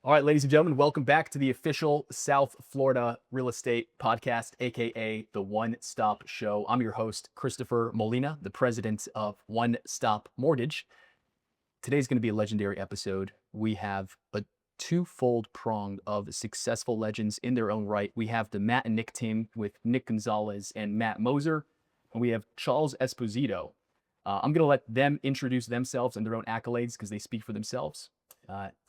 All right, ladies and gentlemen, welcome back to the official South Florida real estate podcast, aka the One Stop Show. I'm your host, Christopher Molina, the president of One Stop Mortgage. Today's going to be a legendary episode. We have a twofold prong of successful legends in their own right. We have the Matt and Nick team with Nick Gonzalez and Matt Moser, and we have Charles Esposito. I'm going to let them introduce themselves and their own accolades because they speak for themselves.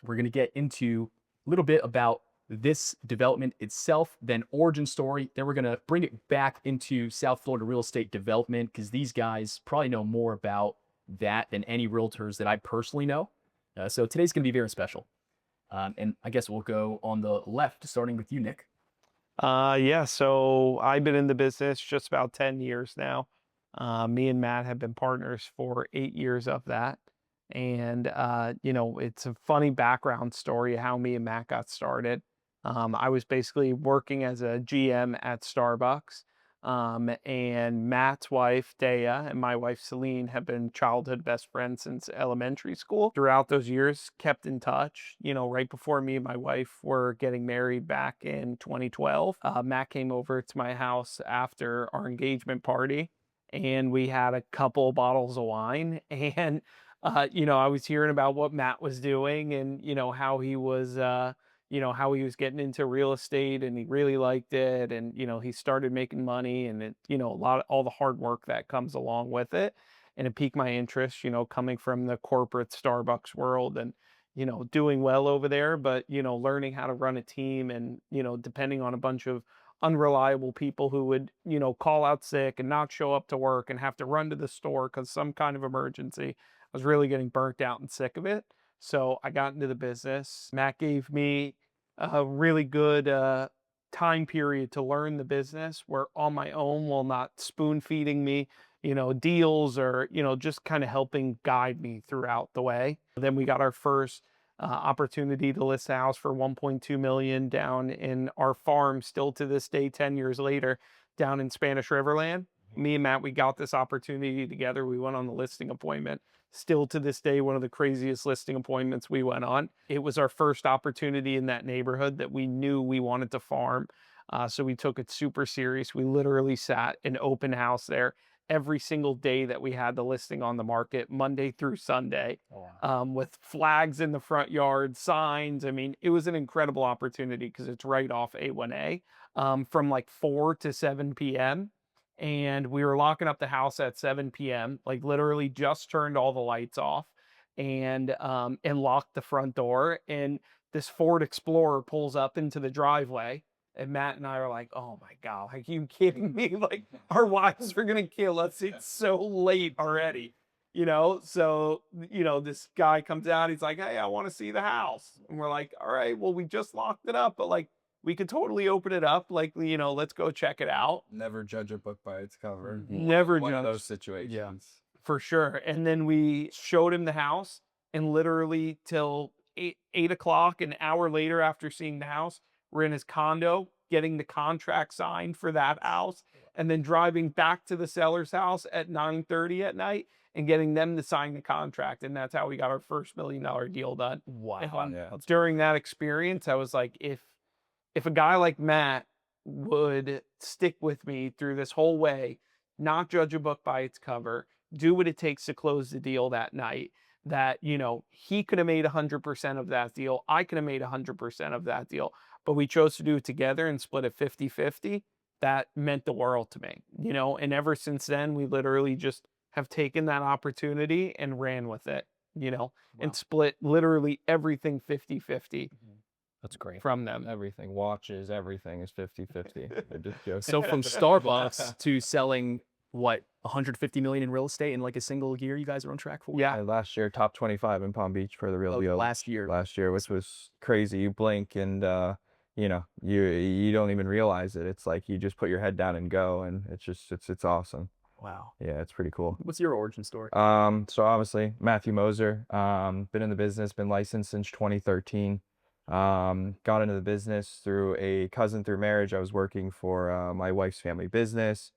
We're going to get into a little bit about this development itself, then origin story. Then we're going to bring it back into South Florida real estate development because these guys probably know more about that than any realtors that I personally know. So today's going to be very special. And I guess we'll go on the left, starting with you, Nick. Yeah, so I've been in the business just about 10 years now. Me and Matt have been partners for 8 years of that. And, it's a funny background story how me and Matt got started. I was basically working as a GM at Starbucks. And Matt's wife, Dea, and my wife, Celine, have been childhood best friends since elementary school. Throughout those years, kept in touch. Right before me and my wife were getting married back in 2012, Matt came over to my house after our engagement party, and we had a couple bottles of wine. And I was hearing about what Matt was doing and, how he was, getting into real estate and he really liked it. And, he started making money and it, all the hard work that comes along with it. And it piqued my interest, coming from the corporate Starbucks world and, doing well over there, but, learning how to run a team and, depending on a bunch of unreliable people who would, call out sick and not show up to work and have to run to the store because some kind of emergency. I was really getting burnt out and sick of it. So I got into the business. Matt gave me a really good time period to learn the business where on my own while not spoon feeding me, deals or, just kind of helping guide me throughout the way. Then we got our first opportunity to list a house for 1.2 million down in our farm, still to this day, 10 years later, down in Spanish Riverland. Me and Matt, we got this opportunity together. We went on the listing appointment. Still to this day, one of the craziest listing appointments we went on. It was our first opportunity in that neighborhood that we knew we wanted to farm. So we took it super serious. We literally sat an open house there every single day that we had the listing on the market, Monday through Sunday, with flags in the front yard, signs. I mean, it was an incredible opportunity because it's right off A1A from like 4 to 7 p.m. And we were locking up the house at 7 p.m., like literally just turned all the lights off and locked the front door. And this Ford Explorer pulls up into the driveway. And Matt and I are like, oh my God, are you kidding me? Like, our wives are going to kill us. It's so late already, So, this guy comes out. He's like, hey, I want to see the house. And we're like, all right, well, we just locked it up, but like, we could totally open it up. Like, let's go check it out. Never judge a book by its cover. Never One judge. of those situations. Yeah, for sure. And then we showed him the house, and literally till 8 o'clock, an hour later after seeing the house, we're in his condo getting the contract signed for that house, and then driving back to the seller's house at 9:30 at night and getting them to sign the contract. And that's how we got our first $1 million deal done. Wow. Yeah. During that experience, I was like, if a guy like Matt would stick with me through this whole way, not judge a book by its cover, do what it takes to close the deal that night, that, he could have made 100% of that deal. I could have made 100% of that deal, but we chose to do it together and split it 50-50. That meant the world to me, and ever since then, we literally just have taken that opportunity and ran with it, and split literally everything 50-50. That's great. From them. Everything, watches, everything is 50-50. They're just joking. So from Starbucks to selling, what, 150 million in real estate in like a single year you guys are on track for? Yeah. Last year, top 25 in Palm Beach for the real deal. Last year, which was crazy. You blink and, you don't even realize it. It's like you just put your head down and go, and it's awesome. Wow. Yeah, it's pretty cool. What's your origin story? So obviously, Matthew Moser, been in the business, been licensed since 2013. Got into the business through a cousin through marriage. I was working for my wife's family business.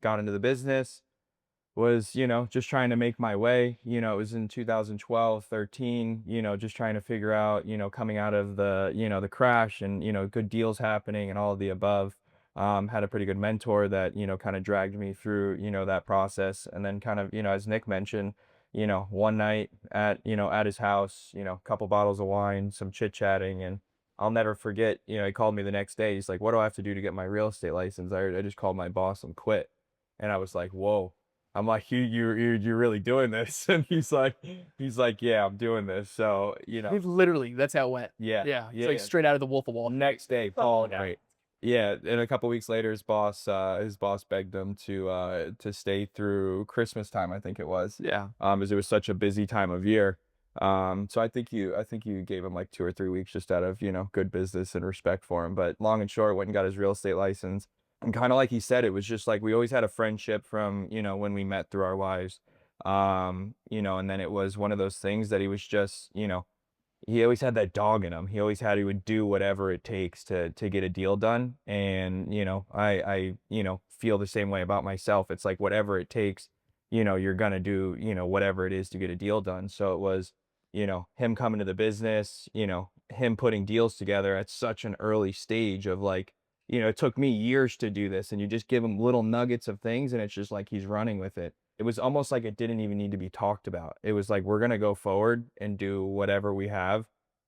Got into the business, was, just trying to make my way. It was in 2012, 13, just trying to figure out, coming out of the crash and, good deals happening and all of the above. Had a pretty good mentor that, kind of dragged me through, that process. And then kind of, as Nick mentioned, one night at his house, a couple bottles of wine, some chit chatting, and I'll never forget, he called me the next day. He's like, "What do I have to do to get my real estate license? I just called my boss and quit." And I was like, "Whoa." I'm like, you're really doing this?" And he's like, "Yeah, I'm doing this." So, Literally, that's how it went. yeah, Yeah, it's yeah, like yeah. straight out of the Wolf of Wall Street. Next day, Oh, Paul, right. Yeah, and a couple weeks later, his boss begged him to stay through Christmas time, I think it was. Yeah. As it was such a busy time of year. So I think you gave him like 2 or 3 weeks just out of, good business and respect for him. But long and short, went and got his real estate license. And kind of like he said, it was just like we always had a friendship from, when we met through our lives. And then it was one of those things that he was just, he always had that dog in him. He would do whatever it takes to get a deal done. And, I feel the same way about myself. It's like whatever it takes, you're gonna do, whatever it is to get a deal done. So it was, him coming to the business, him putting deals together at such an early stage of like, it took me years to do this, and you just give him little nuggets of things and it's just like he's running with it. It was almost like it didn't even need to be talked about. It was like, we're gonna go forward and do whatever we have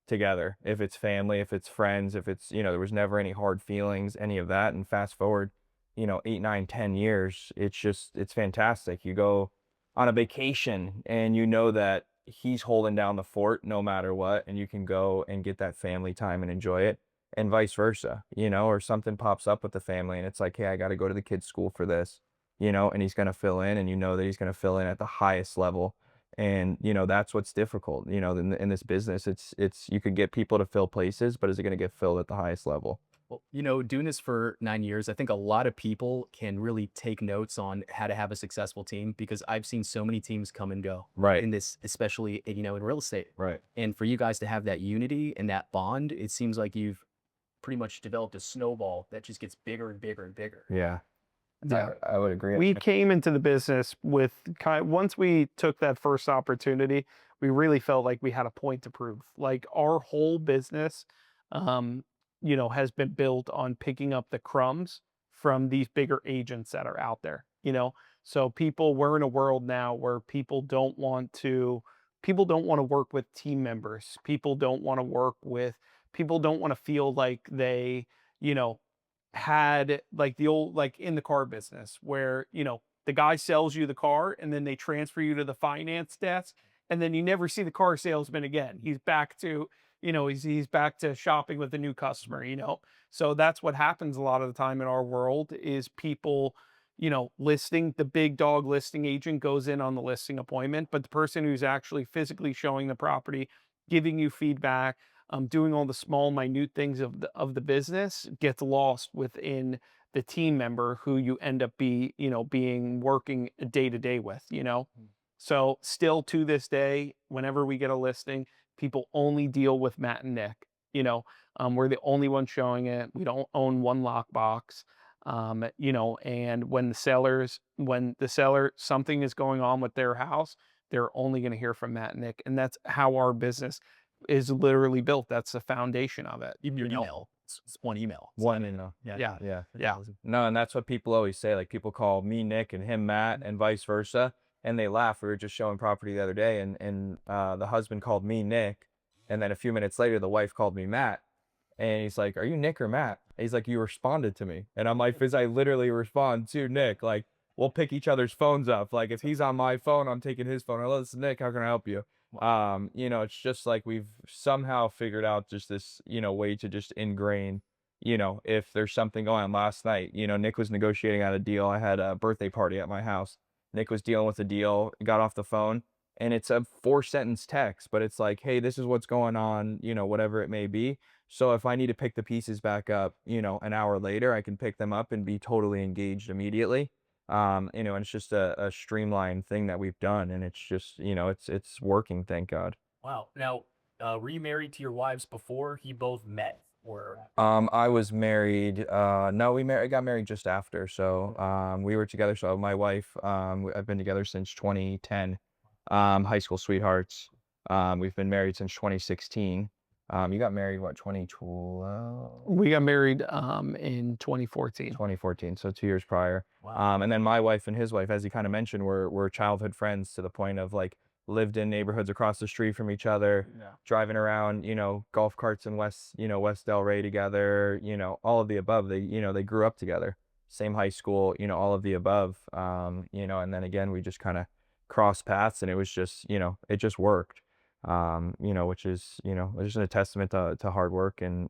together. If it's family, if it's friends, if it's, there was never any hard feelings, any of that. And fast forward, 8, 9, 10 years, it's fantastic. You go on a vacation and you know that he's holding down the fort no matter what, and you can go and get that family time and enjoy it, and vice versa, or something pops up with the family and it's like, "Hey, I got to go to the kids' school for this." And he's going to fill in, and that he's going to fill in at the highest level. And, that's what's difficult, in this business. You could get people to fill places, but is it going to get filled at the highest level? Well, doing this for 9 years, I think a lot of people can really take notes on how to have a successful team, because I've seen so many teams come and go Right. in this, especially, in real estate. Right. And for you guys to have that unity and that bond, it seems like you've pretty much developed a snowball that just gets bigger and bigger and bigger. Yeah. Yeah. I would agree. We came into the business with once we took that first opportunity, we really felt like we had a point to prove. Like our whole business, um, has been built on picking up the crumbs from these bigger agents that are out there, So we're in a world now where people don't want to work with team members. People don't want to feel like they, you know, had like the old, like in the car business where, the guy sells you the car and then they transfer you to the finance desk, and then you never see the car salesman again. He's back to, he's back to shopping with a new customer. So that's what happens a lot of the time in our world is people, listing, the big dog listing agent goes in on the listing appointment, but the person who's actually physically showing the property, giving you feedback, doing all the small, minute things of the business gets lost within the team member who you end up being working day to day with. So still to this day, whenever we get a listing, people only deal with Matt and Nick. We're the only one showing it. We don't own one lockbox. And when the seller, something is going on with their house, they're only going to hear from Matt and Nick. And that's how our business is literally built. That's the foundation of it. Even your email, it's one email. One, Yeah. Yeah. yeah. No, and that's what people always say. Like people call me Nick and him Matt and vice versa, and they laugh. We were just showing property the other day, and the husband called me Nick, and then a few minutes later, the wife called me Matt, and he's like, "Are you Nick or Matt?" He's like, "You responded to me," and I'm like, "Because I literally respond to Nick. Like we'll pick each other's phones up. Like if he's on my phone, I'm taking his phone. Hello, this is Nick. How can I help you?" It's just like we've somehow figured out just this, way to just ingrain, if there's something going on. Last night, Nick was negotiating out a deal. I had a birthday party at my house. Nick was dealing with a deal, got off the phone, and it's a 4 sentence text, but it's like, "Hey, this is what's going on," whatever it may be. So if I need to pick the pieces back up, an hour later, I can pick them up and be totally engaged immediately. And it's just a streamlined thing that we've done, and it's just, it's working, thank God. Wow. Now, were you married to your wives before you both met? I was married. No, got married just after. So, we were together. So my wife, I've been together since 2010. High school sweethearts. We've been married since 2016. You got married what, 2012? We got married in 2014. 2014, so 2 years prior. Wow. And then my wife and his wife, as you kind of mentioned, were childhood friends to the point of like lived in neighborhoods across the street from each other, driving around, golf carts in West Delray together, all of the above. They grew up together, same high school, all of the above. And then again, we just kind of crossed paths, and it was just, it just worked. Which is, just a testament to hard work and,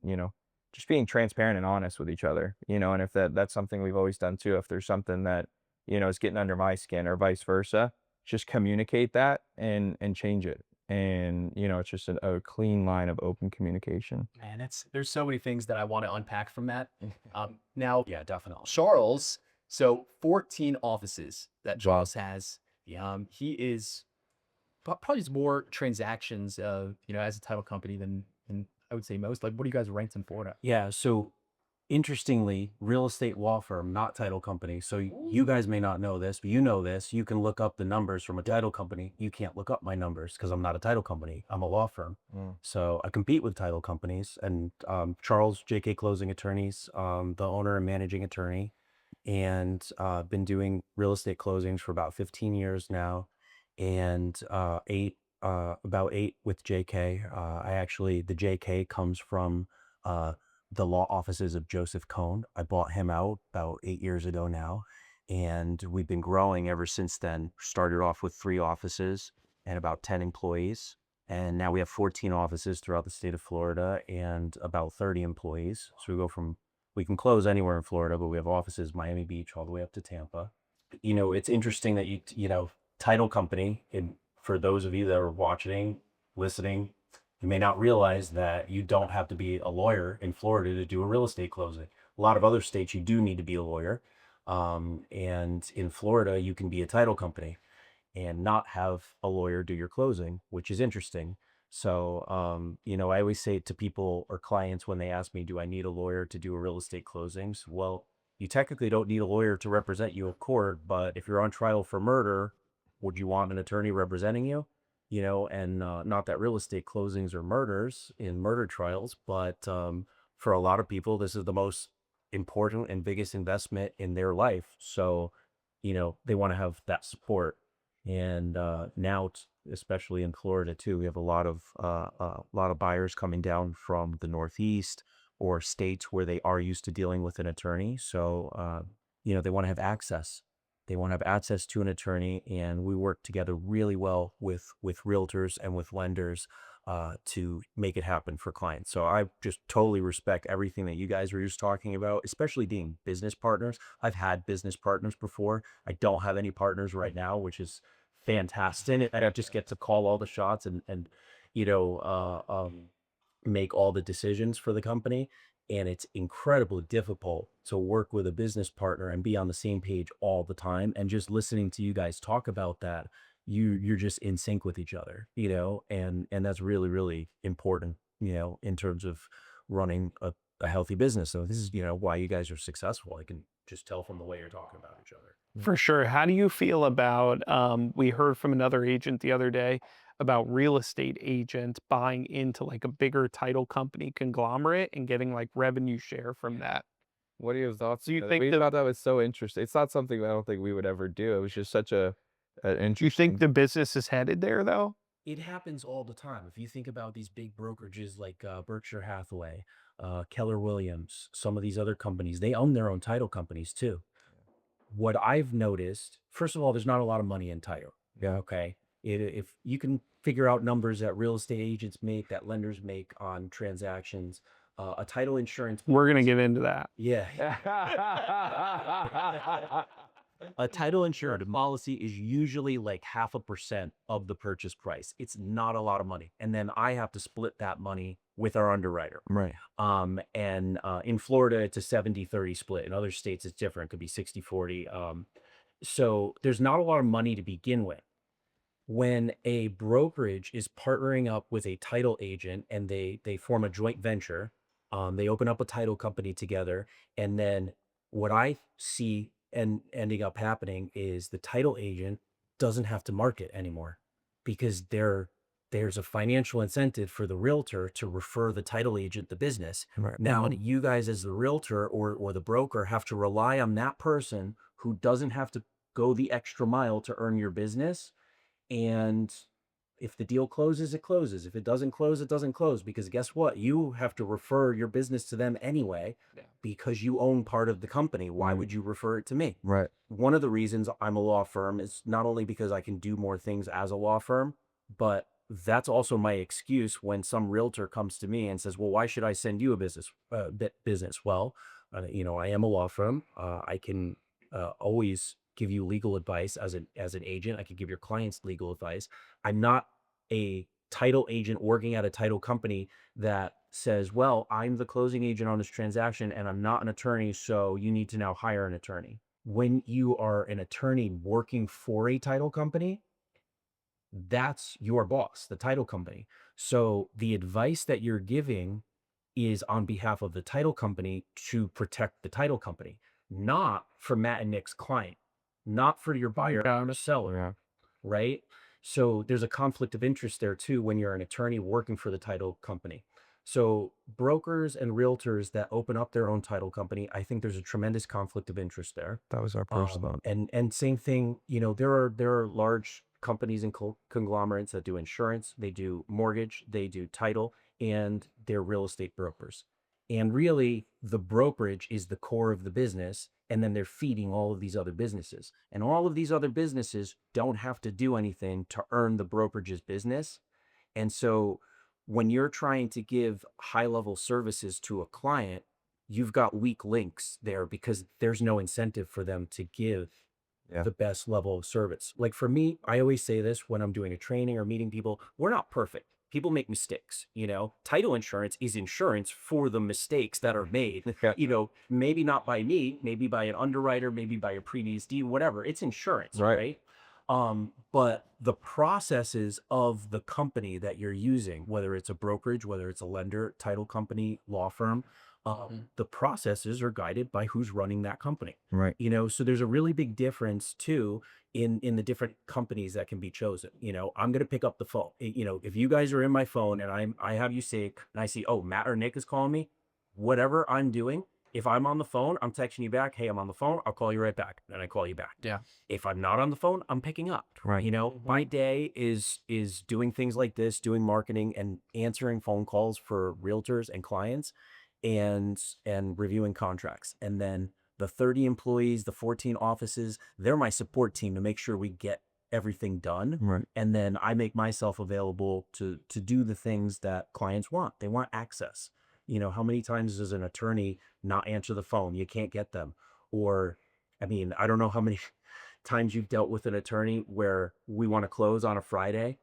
just being transparent and honest with each other, and if that's something we've always done too. If there's something that, is getting under my skin or vice versa, just communicate that and change it. And, it's just a clean line of open communication. Man, there's so many things that I want to unpack from that. Now, Yeah, definitely. Charles, so 14 offices that Charles has. He is probably has more transactions, as a title company than I would say most. Like, what do you guys ranked in Florida? Yeah, so interestingly, real estate law firm, not title company. So you guys may not know this, but you know this. You can look up the numbers from a title company. You can't look up my numbers because I'm not a title company. I'm a law firm. So I compete with title companies. And Charles, JK Closing Attorneys, the owner and managing attorney, and been doing real estate closings for about 15 years now, and about 8 with JK. The JK comes from the law offices of Joseph Cohn. I bought him out about 8 years ago now, and we've been growing ever since then. Started off with 3 offices and about 10 employees, and now we have 14 offices throughout the state of Florida and about 30 employees. So we can close anywhere in Florida, but we have offices Miami Beach all the way up to Tampa. It's interesting that title company, and for those of you that are watching, listening, you may not realize that you don't have to be a lawyer in Florida to do a real estate closing. A lot of other states, you do need to be a lawyer. And in Florida, you can be a title company and not have a lawyer do your closing, which is interesting. So, I always say to people or clients when they ask me, do I need a lawyer to do a real estate closings? Well, you technically don't need a lawyer to represent you in court, but if you're on trial for murder, would you want an attorney representing you? And not that real estate closings are murders in murder trials, but for a lot of people, this is the most important and biggest investment in their life. So, they want to have that support. And now, especially in Florida too, we have a lot of buyers coming down from the Northeast or states where they are used to dealing with an attorney. So, they want to have access. They want to have access to an attorney, and we work together really well with realtors and with lenders to make it happen for clients. So I just totally respect everything that you guys were just talking about, especially being business partners. I've had business partners before. I don't have any partners right now, which is fantastic. I just get to call all the shots and make all the decisions for the company. And it's incredibly difficult to work with a business partner and be on the same page all the time. And just listening to you guys talk about that, you're just in sync with each other, and that's really, really important, in terms of running a healthy business. So this is, why you guys are successful. I can just tell from the way you're talking about each other. For sure. How do you feel about, we heard from another agent the other day about real estate agents buying into like a bigger title company conglomerate and getting like revenue share from that? What are your thoughts? Do you on that? think We the- thought that was so interesting. It's not something I don't think we would ever do. It was just such an Do you interesting. think the business is headed there though? It happens all the time. If you think about these big brokerages like Berkshire Hathaway, Keller Williams, some of these other companies, they own their own title companies too. What I've noticed, first of all, there's not a lot of money in title. Yeah. Okay. If you can figure out numbers that real estate agents make, that lenders make on transactions, a title insurance. We're going to get into that. Yeah. A title insurance policy is usually like 0.5% of the purchase price. It's not a lot of money. And then I have to split that money with our underwriter. Right. And in Florida, it's a 70-30 split. In other states, it's different. It could be 60-40. So there's not a lot of money to begin with. When a brokerage is partnering up with a title agent and they form a joint venture, They open up a title company together, and then what I see and ending up happening is the title agent doesn't have to market anymore because there's a financial incentive for the realtor to refer the title agent the business. Right. Now, you guys as the realtor or the broker have to rely on that person who doesn't have to go the extra mile to earn your business. And if the deal closes, it closes. If it doesn't close, it doesn't close. Because guess what? You have to refer your business to them anyway because you own part of the company. Why would you refer it to me? Right. One of the reasons I'm a law firm is not only because I can do more things as a law firm, but that's also my excuse when some realtor comes to me and says, "Well, why should I send you a business?" Well, I am a law firm. I can always give you legal advice as an agent. I can give your clients legal advice. I'm not a title agent working at a title company that says, "Well, I'm the closing agent on this transaction and I'm not an attorney, so you need to now hire an attorney." When you are an attorney working for a title company, that's your boss, the title company. So the advice that you're giving is on behalf of the title company to protect the title company, not for Matt and Nick's client, not for your buyer or seller, Yeah. right? So there's a conflict of interest there too when you're an attorney working for the title company. So brokers and realtors that open up their own title company, I think there's a tremendous conflict of interest there. That was our first thought. And same thing, there are large companies and conglomerates that do insurance, they do mortgage, they do title, and they're real estate brokers. And really, the brokerage is the core of the business, and then they're feeding all of these other businesses. And all of these other businesses don't have to do anything to earn the brokerage's business. And so when you're trying to give high-level services to a client, you've got weak links there because there's no incentive for them to give Yeah. the best level of service. Like for me, I always say this when I'm doing a training or meeting people, we're not perfect. People make mistakes, Title insurance is insurance for the mistakes that are made, Yeah. maybe not by me, maybe by an underwriter, maybe by a previous dean, whatever. It's insurance, Right. right? But the processes of the company that you're using, whether it's a brokerage, whether it's a lender, title company, law firm, the processes are guided by who's running that company. Right. So there's a really big difference too in the different companies that can be chosen. I'm going to pick up the phone. If you guys are in my phone and I have you say, and I see, oh, Matt or Nick is calling me, whatever I'm doing, if I'm on the phone, I'm texting you back. Hey, I'm on the phone. I'll call you right back. And I call you back. Yeah. If I'm not on the phone, I'm picking up. Right. My day is doing things like this, doing marketing and answering phone calls for realtors and clients and reviewing contracts. And then the 30 employees, the 14 offices, they're my support team to make sure we get everything done. Right. And then I make myself available to do the things that clients want. They want access. How many times does an attorney not answer the phone? You can't get them. Or, I don't know how many times you've dealt with an attorney where we want to close on a Friday.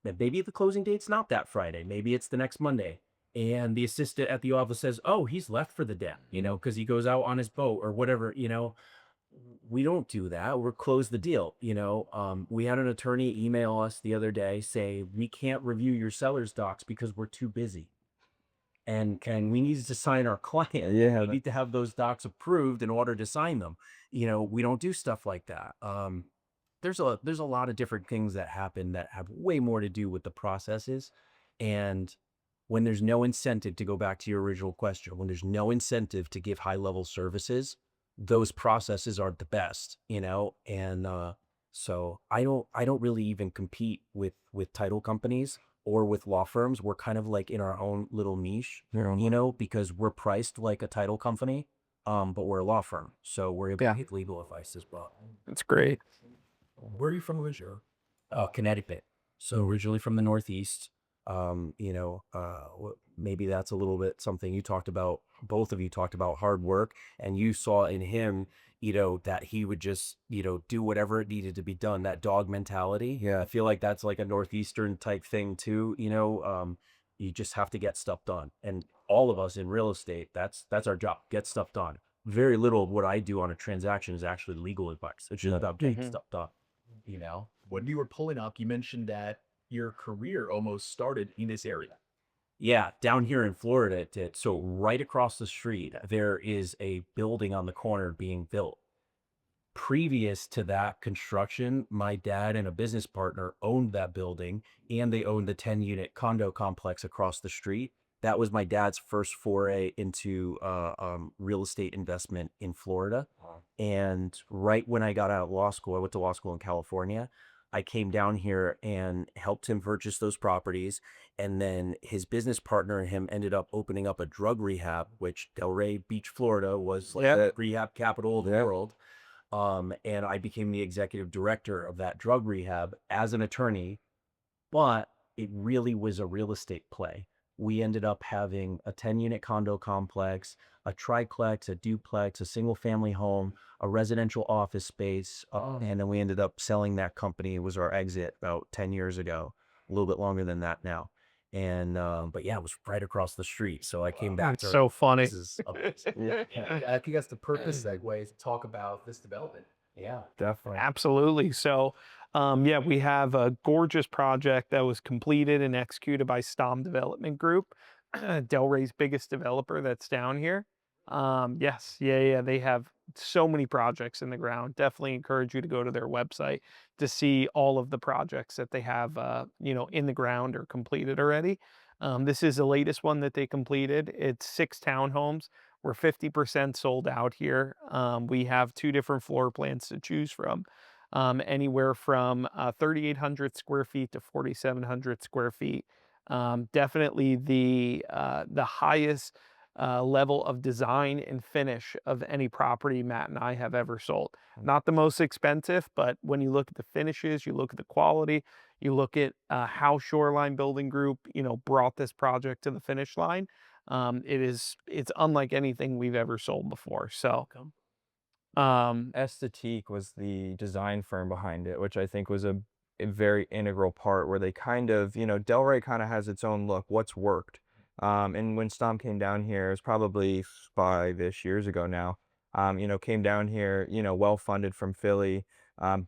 And maybe the closing date's not that Friday. Maybe it's the next Monday. And the assistant at the office says, "Oh, he's left for the day, because he goes out on his boat or whatever, We don't do that. We're close the deal, We had an attorney email us the other day say, "We can't review your seller's docs because we're too busy. And we need to sign our client. Yeah. We need to have those docs approved in order to sign them." We don't do stuff like that. There's a lot of different things that happen that have way more to do with the processes. And when there's no incentive, to go back to your original question, when there's no incentive to give high level services, those processes aren't the best, and so I don't really even compete with title companies or with law firms. We're kind of like in our own little niche, because we're priced like a title company, but we're a law firm, so we're able to get legal advice as well. It's great. Where are you from originally? Connecticut. So originally from the Northeast. Maybe that's a little bit something you talked about. Both of you talked about hard work, and you saw in him, that he would just, do whatever it needed to be done. That dog mentality. Yeah. I feel like that's like a Northeastern type thing too. You just have to get stuff done. And all of us in real estate, that's our job. Get stuff done. Very little of what I do on a transaction is actually legal advice. It's just about getting stuff done. When you were pulling up, you mentioned that your career almost started in this area. Yeah, down here in Florida, it did. So right across the street, there is a building on the corner being built. Previous to that construction, my dad and a business partner owned that building, and they owned the 10-unit condo complex across the street. That was my dad's first foray into real estate investment in Florida. And right when I got out of law school, I went to law school in California. I came down here and helped him purchase those properties. And then his business partner and him ended up opening up a drug rehab, which Delray Beach, Florida was like Yep. the rehab capital of the Yep. world. And I became the executive director of that drug rehab as an attorney, but it really was a real estate play. We ended up having a 10-unit condo complex, a triplex, a duplex, a single family home, a residential office space. And then we ended up selling that company. It was our exit about 10 years ago, a little bit longer than that now. And, but yeah, it was right across the street. So I came back That's to so funny. this is amazing. I think that's the perfect segue to talk about this development. Yeah. Definitely. Absolutely. So, yeah, we have a gorgeous project that was completed and executed by Stom Development Group, Delray's biggest developer that's down here. Yes, yeah, they have so many projects in the ground. Definitely encourage you to go to their website to see all of the projects that they have, in the ground or completed already. This is the latest one that they completed. It's 6 townhomes. We're 50% sold out here. We have 2 different floor plans to choose from, anywhere from 3,800 square feet to 4,700 square feet. Definitely the highest level of design and finish of any property Matt and I have ever sold. Not the most expensive, but when you look at the finishes, you look at the quality, you look at how Shoreline Building Group, brought this project to the finish line. It's unlike anything we've ever sold before. So, Estetique was the design firm behind it, which I think was a very integral part where they kind of, Delray kind of has its own look, what's worked. And when Stom came down here, it was probably 5-ish years ago now, came down here, well funded from Philly,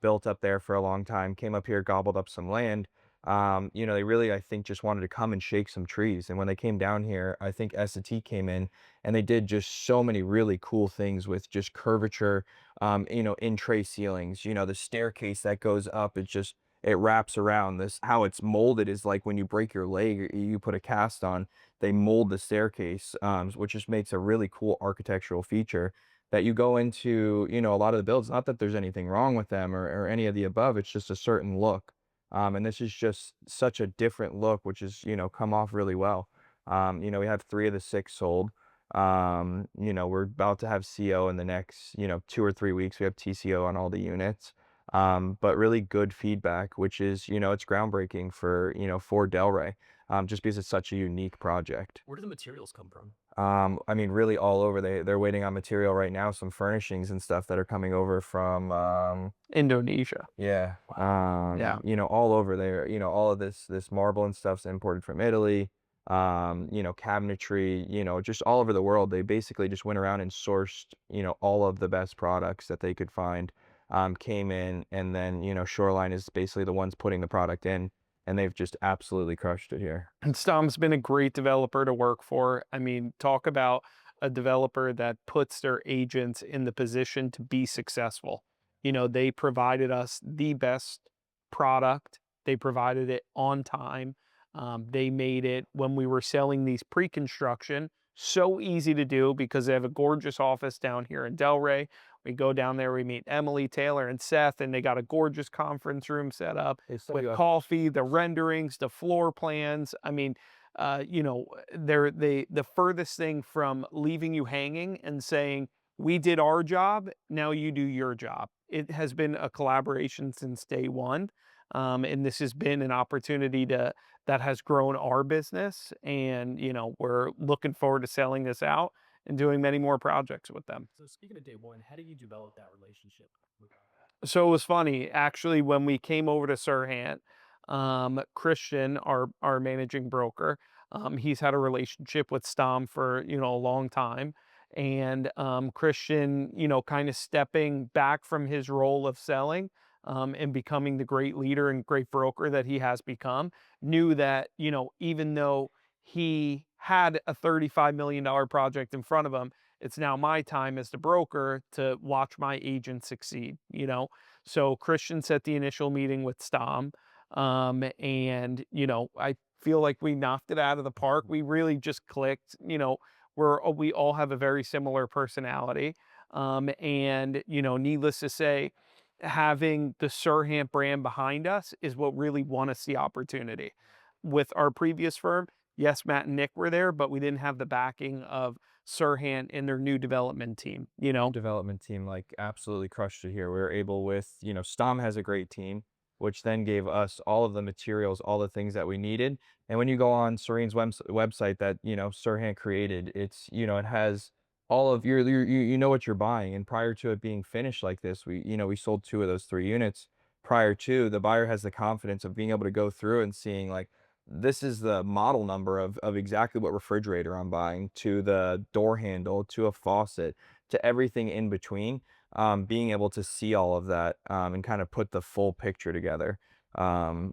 built up there for a long time, came up here, gobbled up some land. They really, I think, just wanted to come and shake some trees. And when they came down here, I think Estetique came in and they did just so many really cool things with just curvature, in tray ceilings, the staircase that goes up, it wraps around. This, how it's molded is like when you break your leg, or you put a cast on, they mold the staircase, which just makes a really cool architectural feature that you go into, a lot of the builds, not that there's anything wrong with them or any of the above, it's just a certain look. And this is just such a different look, which is, come off really well. We have 3 of the 6 sold. We're about to have CO in the next, 2 or 3 weeks. We have TCO on all the units. But really good feedback, which is, it's groundbreaking for Delray, just because it's such a unique project. Where do the materials come from? I mean, really all over. They're waiting on material right now, some furnishings and stuff that are coming over from, Indonesia. yeah, Yeah. all over there, all of this marble and stuff's imported from Italy, cabinetry, just all over the world. They basically just went around and sourced, all of the best products that they could find, came in, and then, Shoreline is basically the ones putting the product in, and they've just absolutely crushed it here. And Stom's been a great developer to work for. I mean, talk about a developer that puts their agents in the position to be successful. They provided us the best product. They provided it on time. They made it, when we were selling these pre-construction, so easy to do because they have a gorgeous office down here in Delray. We go down there, we meet Emily, Taylor, and Seth, and they got a gorgeous conference room set up with coffee, the renderings, the floor plans. I mean, they're the furthest thing from leaving you hanging and saying, we did our job, now you do your job. It has been a collaboration since day one. And this has been an opportunity that has grown our business. And, we're looking forward to selling this out and doing many more projects with them. So speaking of day one, how did you develop that relationship with So it was funny, actually, when we came over to Sirene, Christian, our managing broker, he's had a relationship with Stom for, a long time. And Christian, kind of stepping back from his role of selling, and becoming the great leader and great broker that he has become, knew that, even though he had a $35 million project in front of him. It's now my time as the broker to watch my agent succeed, you know? So Christian set the initial meeting with Stom. And, you know, I feel like we knocked it out of the park. We really just clicked, you know, we all have a very similar personality. And, you know, needless to say, having the Sirhan brand behind us is what really won us the opportunity. With our previous firm, yes, Matt and Nick were there, but we didn't have the backing of Sirhan and their new development team, you know? Development team like absolutely crushed it here. We were able with, Stom has a great team, which then gave us all of the materials, all the things that we needed. And when you go on Serene's website that, Sirhan created, it's, it has all of you know what you're buying. And prior to it being finished like this, we sold 2 of those 3 units. Prior to, the buyer has the confidence of being able to go through and seeing like, this is the model number of exactly what refrigerator I'm buying, to the door handle, to a faucet, to everything in between. Being able to see all of that, and kind of put the full picture together,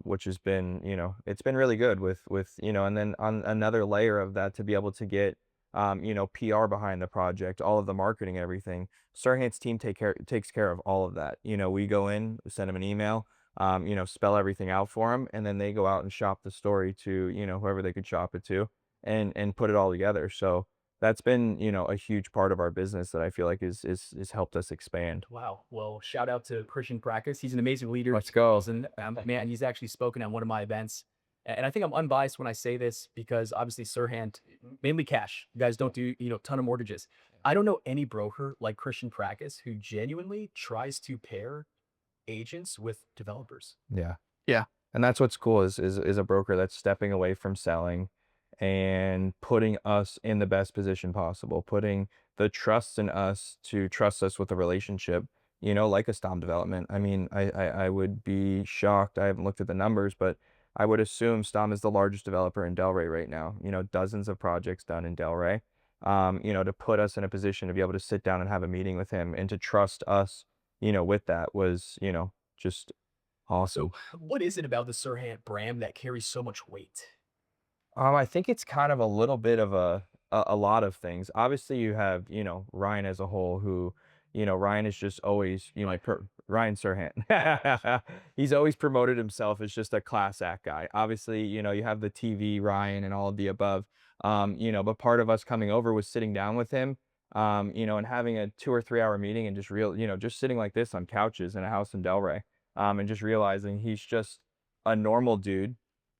which has been, it's been really good with, and then on another layer of that, to be able to get, PR behind the project, all of the marketing, everything. Sirhan's team takes care of all of that. We go in, send them an email, spell everything out for them, and then they go out and shop the story to, whoever they could shop it to, and put it all together. So that's been, a huge part of our business that I feel like is helped us expand. Wow. Well, shout out to Christian Practice. He's an amazing leader. Let's go. And man, he's actually spoken at one of my events. And I think I'm unbiased when I say this because obviously Sirhan, mainly cash. You guys don't do, ton of mortgages. I don't know any broker like Christian Practice who genuinely tries to pair agents with developers. Yeah. Yeah. And that's what's cool is a broker that's stepping away from selling and putting us in the best position possible, putting the trust in us to trust us with a relationship, like a Stom development. I mean, I would be shocked. I haven't looked at the numbers, but I would assume Stom is the largest developer in Delray right now. Dozens of projects done in Delray. To put us in a position to be able to sit down and have a meeting with him and to trust us, with that was, just awesome. So, what is it about the Sirhan brand that carries so much weight? I think it's kind of a little bit of a lot of things. Obviously, you have, Ryan as a whole, who, Ryan is just always, Ryan Sirhan. He's always promoted himself as just a class act guy. Obviously, you have the TV Ryan and all of the above. But part of us coming over was sitting down with him, and having a 2 or 3 hour meeting and just sitting like this on couches in a house in Delray, and just realizing he's just a normal dude,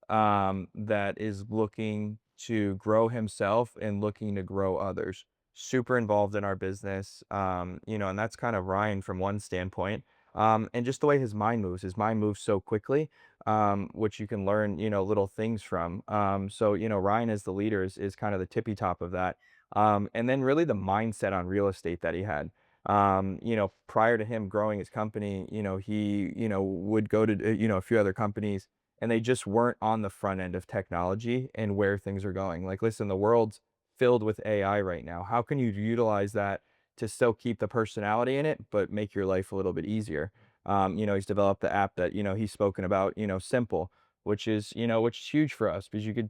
that is looking to grow himself and looking to grow others. Super involved in our business, and that's kind of Ryan from one standpoint. And just the way his mind moves. His mind moves so quickly, which you can learn, little things from. So, Ryan as the leader is kind of the tippy top of that. And then really the mindset on real estate that he had. Prior to him growing his company, he, would go to, a few other companies, and they just weren't on the front end of technology and where things are going. Like, listen, the world's filled with AI right now. How can you utilize that to still keep the personality in it, but make your life a little bit easier? He's developed the app that, he's spoken about, Simple, which is huge for us because you could,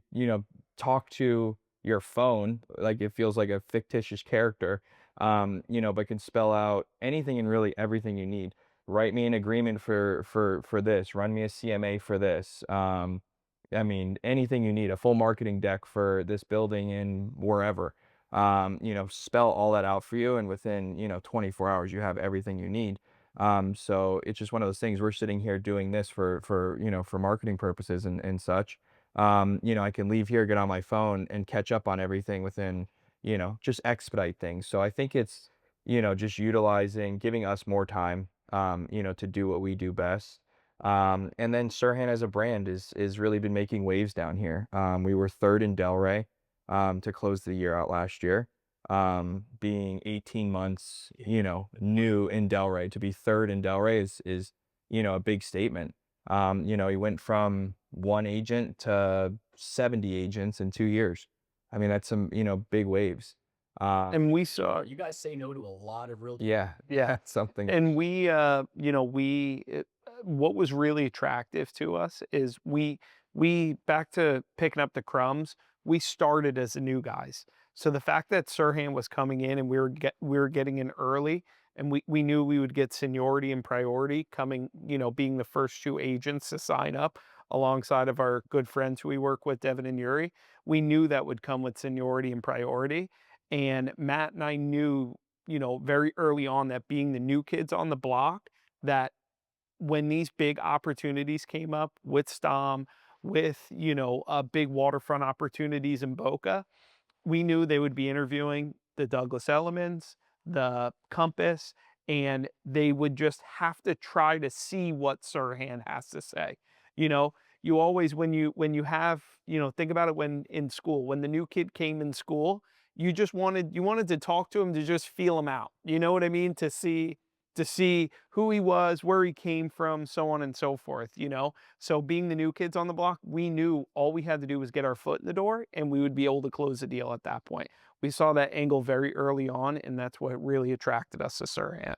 talk to your phone, like it feels like a fictitious character, but can spell out anything and really everything you need. Write me an agreement for this, run me a CMA for this. I mean, anything you need, a full marketing deck for this building in wherever. Spell all that out for you, and within, 24 hours, you have everything you need. So it's just one of those things. We're sitting here doing this for marketing purposes and such. I can leave here, get on my phone, and catch up on everything within, just expedite things. So I think it's, just utilizing, giving us more time, to do what we do best. And then Sirhan as a brand is really been making waves down here. We were third in Delray, to close the year out last year. Being 18 months, new in Delray, to be third in Delray is a big statement. He went from 1 agent to 70 agents in 2 years. I mean, that's some, big waves. And we saw, You guys say no to a lot of real. Yeah, yeah. something. And what was really attractive to us is we back to picking up the crumbs. we started as the new guys. So the fact that Sirhan was coming in and we were getting in early, and we knew we would get seniority and priority coming, being the first 2 agents to sign up alongside of our good friends who we work with, Devin and Yuri. We knew that would come with seniority and priority. And Matt and I knew, very early on, that being the new kids on the block, that when these big opportunities came up with Stom, with, big waterfront opportunities in Boca, we knew they would be interviewing the Douglas Ellimans, the Compass, and they would just have to try to see what Sirhan has to say. You know, you always, when you have, think about it, when in school, when the new kid came in school, you wanted to talk to him, to just feel him out. You know what I mean? To see who he was, where he came from, so on and so forth. So being the new kids on the block, we knew all we had to do was get our foot in the door and we would be able to close the deal at that point. We saw that angle very early on, and that's what really attracted us to Sirhan.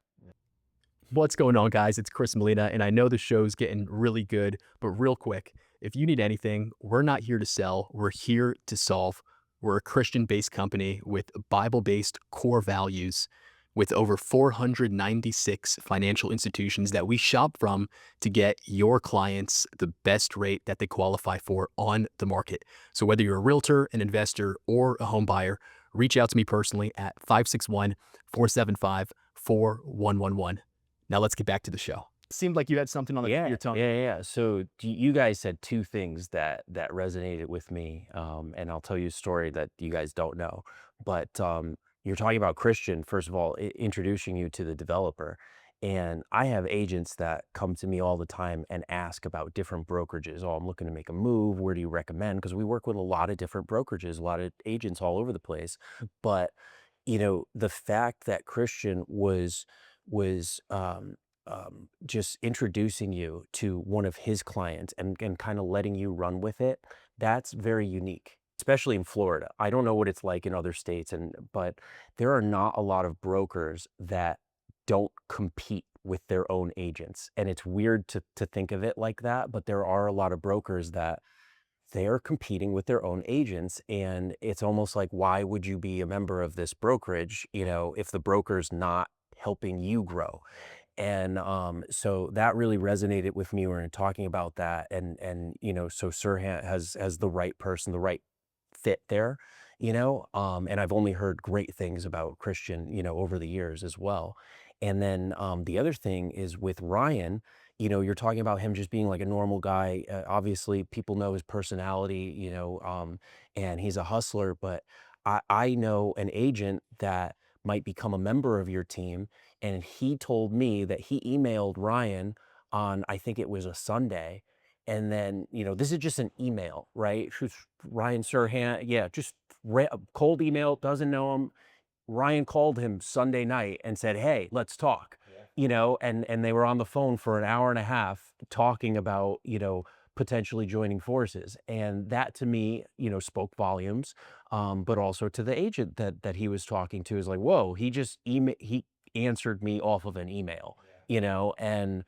What's going on, guys? It's Chris Molina, and I know the show's getting really good, but real quick, if you need anything, we're not here to sell, we're here to solve. We're a Christian-based company with Bible-based core values, with over 496 financial institutions that we shop from to get your clients the best rate that they qualify for on the market. So whether you're a realtor, an investor, or a home buyer, reach out to me personally at 561-475-4111. Now let's get back to the show. Seemed like you had something on the tip of your tongue. Yeah. So you guys said 2 things that resonated with me, and I'll tell you a story that you guys don't know. But you're talking about Christian, first of all, introducing you to the developer. And I have agents that come to me all the time and ask about different brokerages. Oh, I'm looking to make a move. Where do you recommend? Because we work with a lot of different brokerages, a lot of agents all over the place. But the fact that Christian was just introducing you to one of his clients and kind of letting you run with it, that's very unique, especially in Florida. I don't know what it's like in other states, but there are not a lot of brokers that don't compete with their own agents. And it's weird to think of it like that, but there are a lot of brokers that they are competing with their own agents. And it's almost like, why would you be a member of this brokerage, if the broker's not helping you grow? And so that really resonated with me when we were talking about that. And so Sirhan has the right person, the right fit there, and I've only heard great things about Christian, over the years as well. And then the other thing is with Ryan, you're talking about him just being like a normal guy. Obviously, people know his personality, and he's a hustler. But I know an agent that might become a member of your team, and he told me that he emailed Ryan on, I think it was a Sunday. And then, this is just an email, right? Ryan Sirhan, yeah, just cold email, doesn't know him. Ryan called him Sunday night and said, "Hey, let's talk." And they were on the phone for an hour and a half talking about, potentially joining forces. And that to me, spoke volumes. But also to the agent that he was talking to is like, whoa, he answered me off of an email, and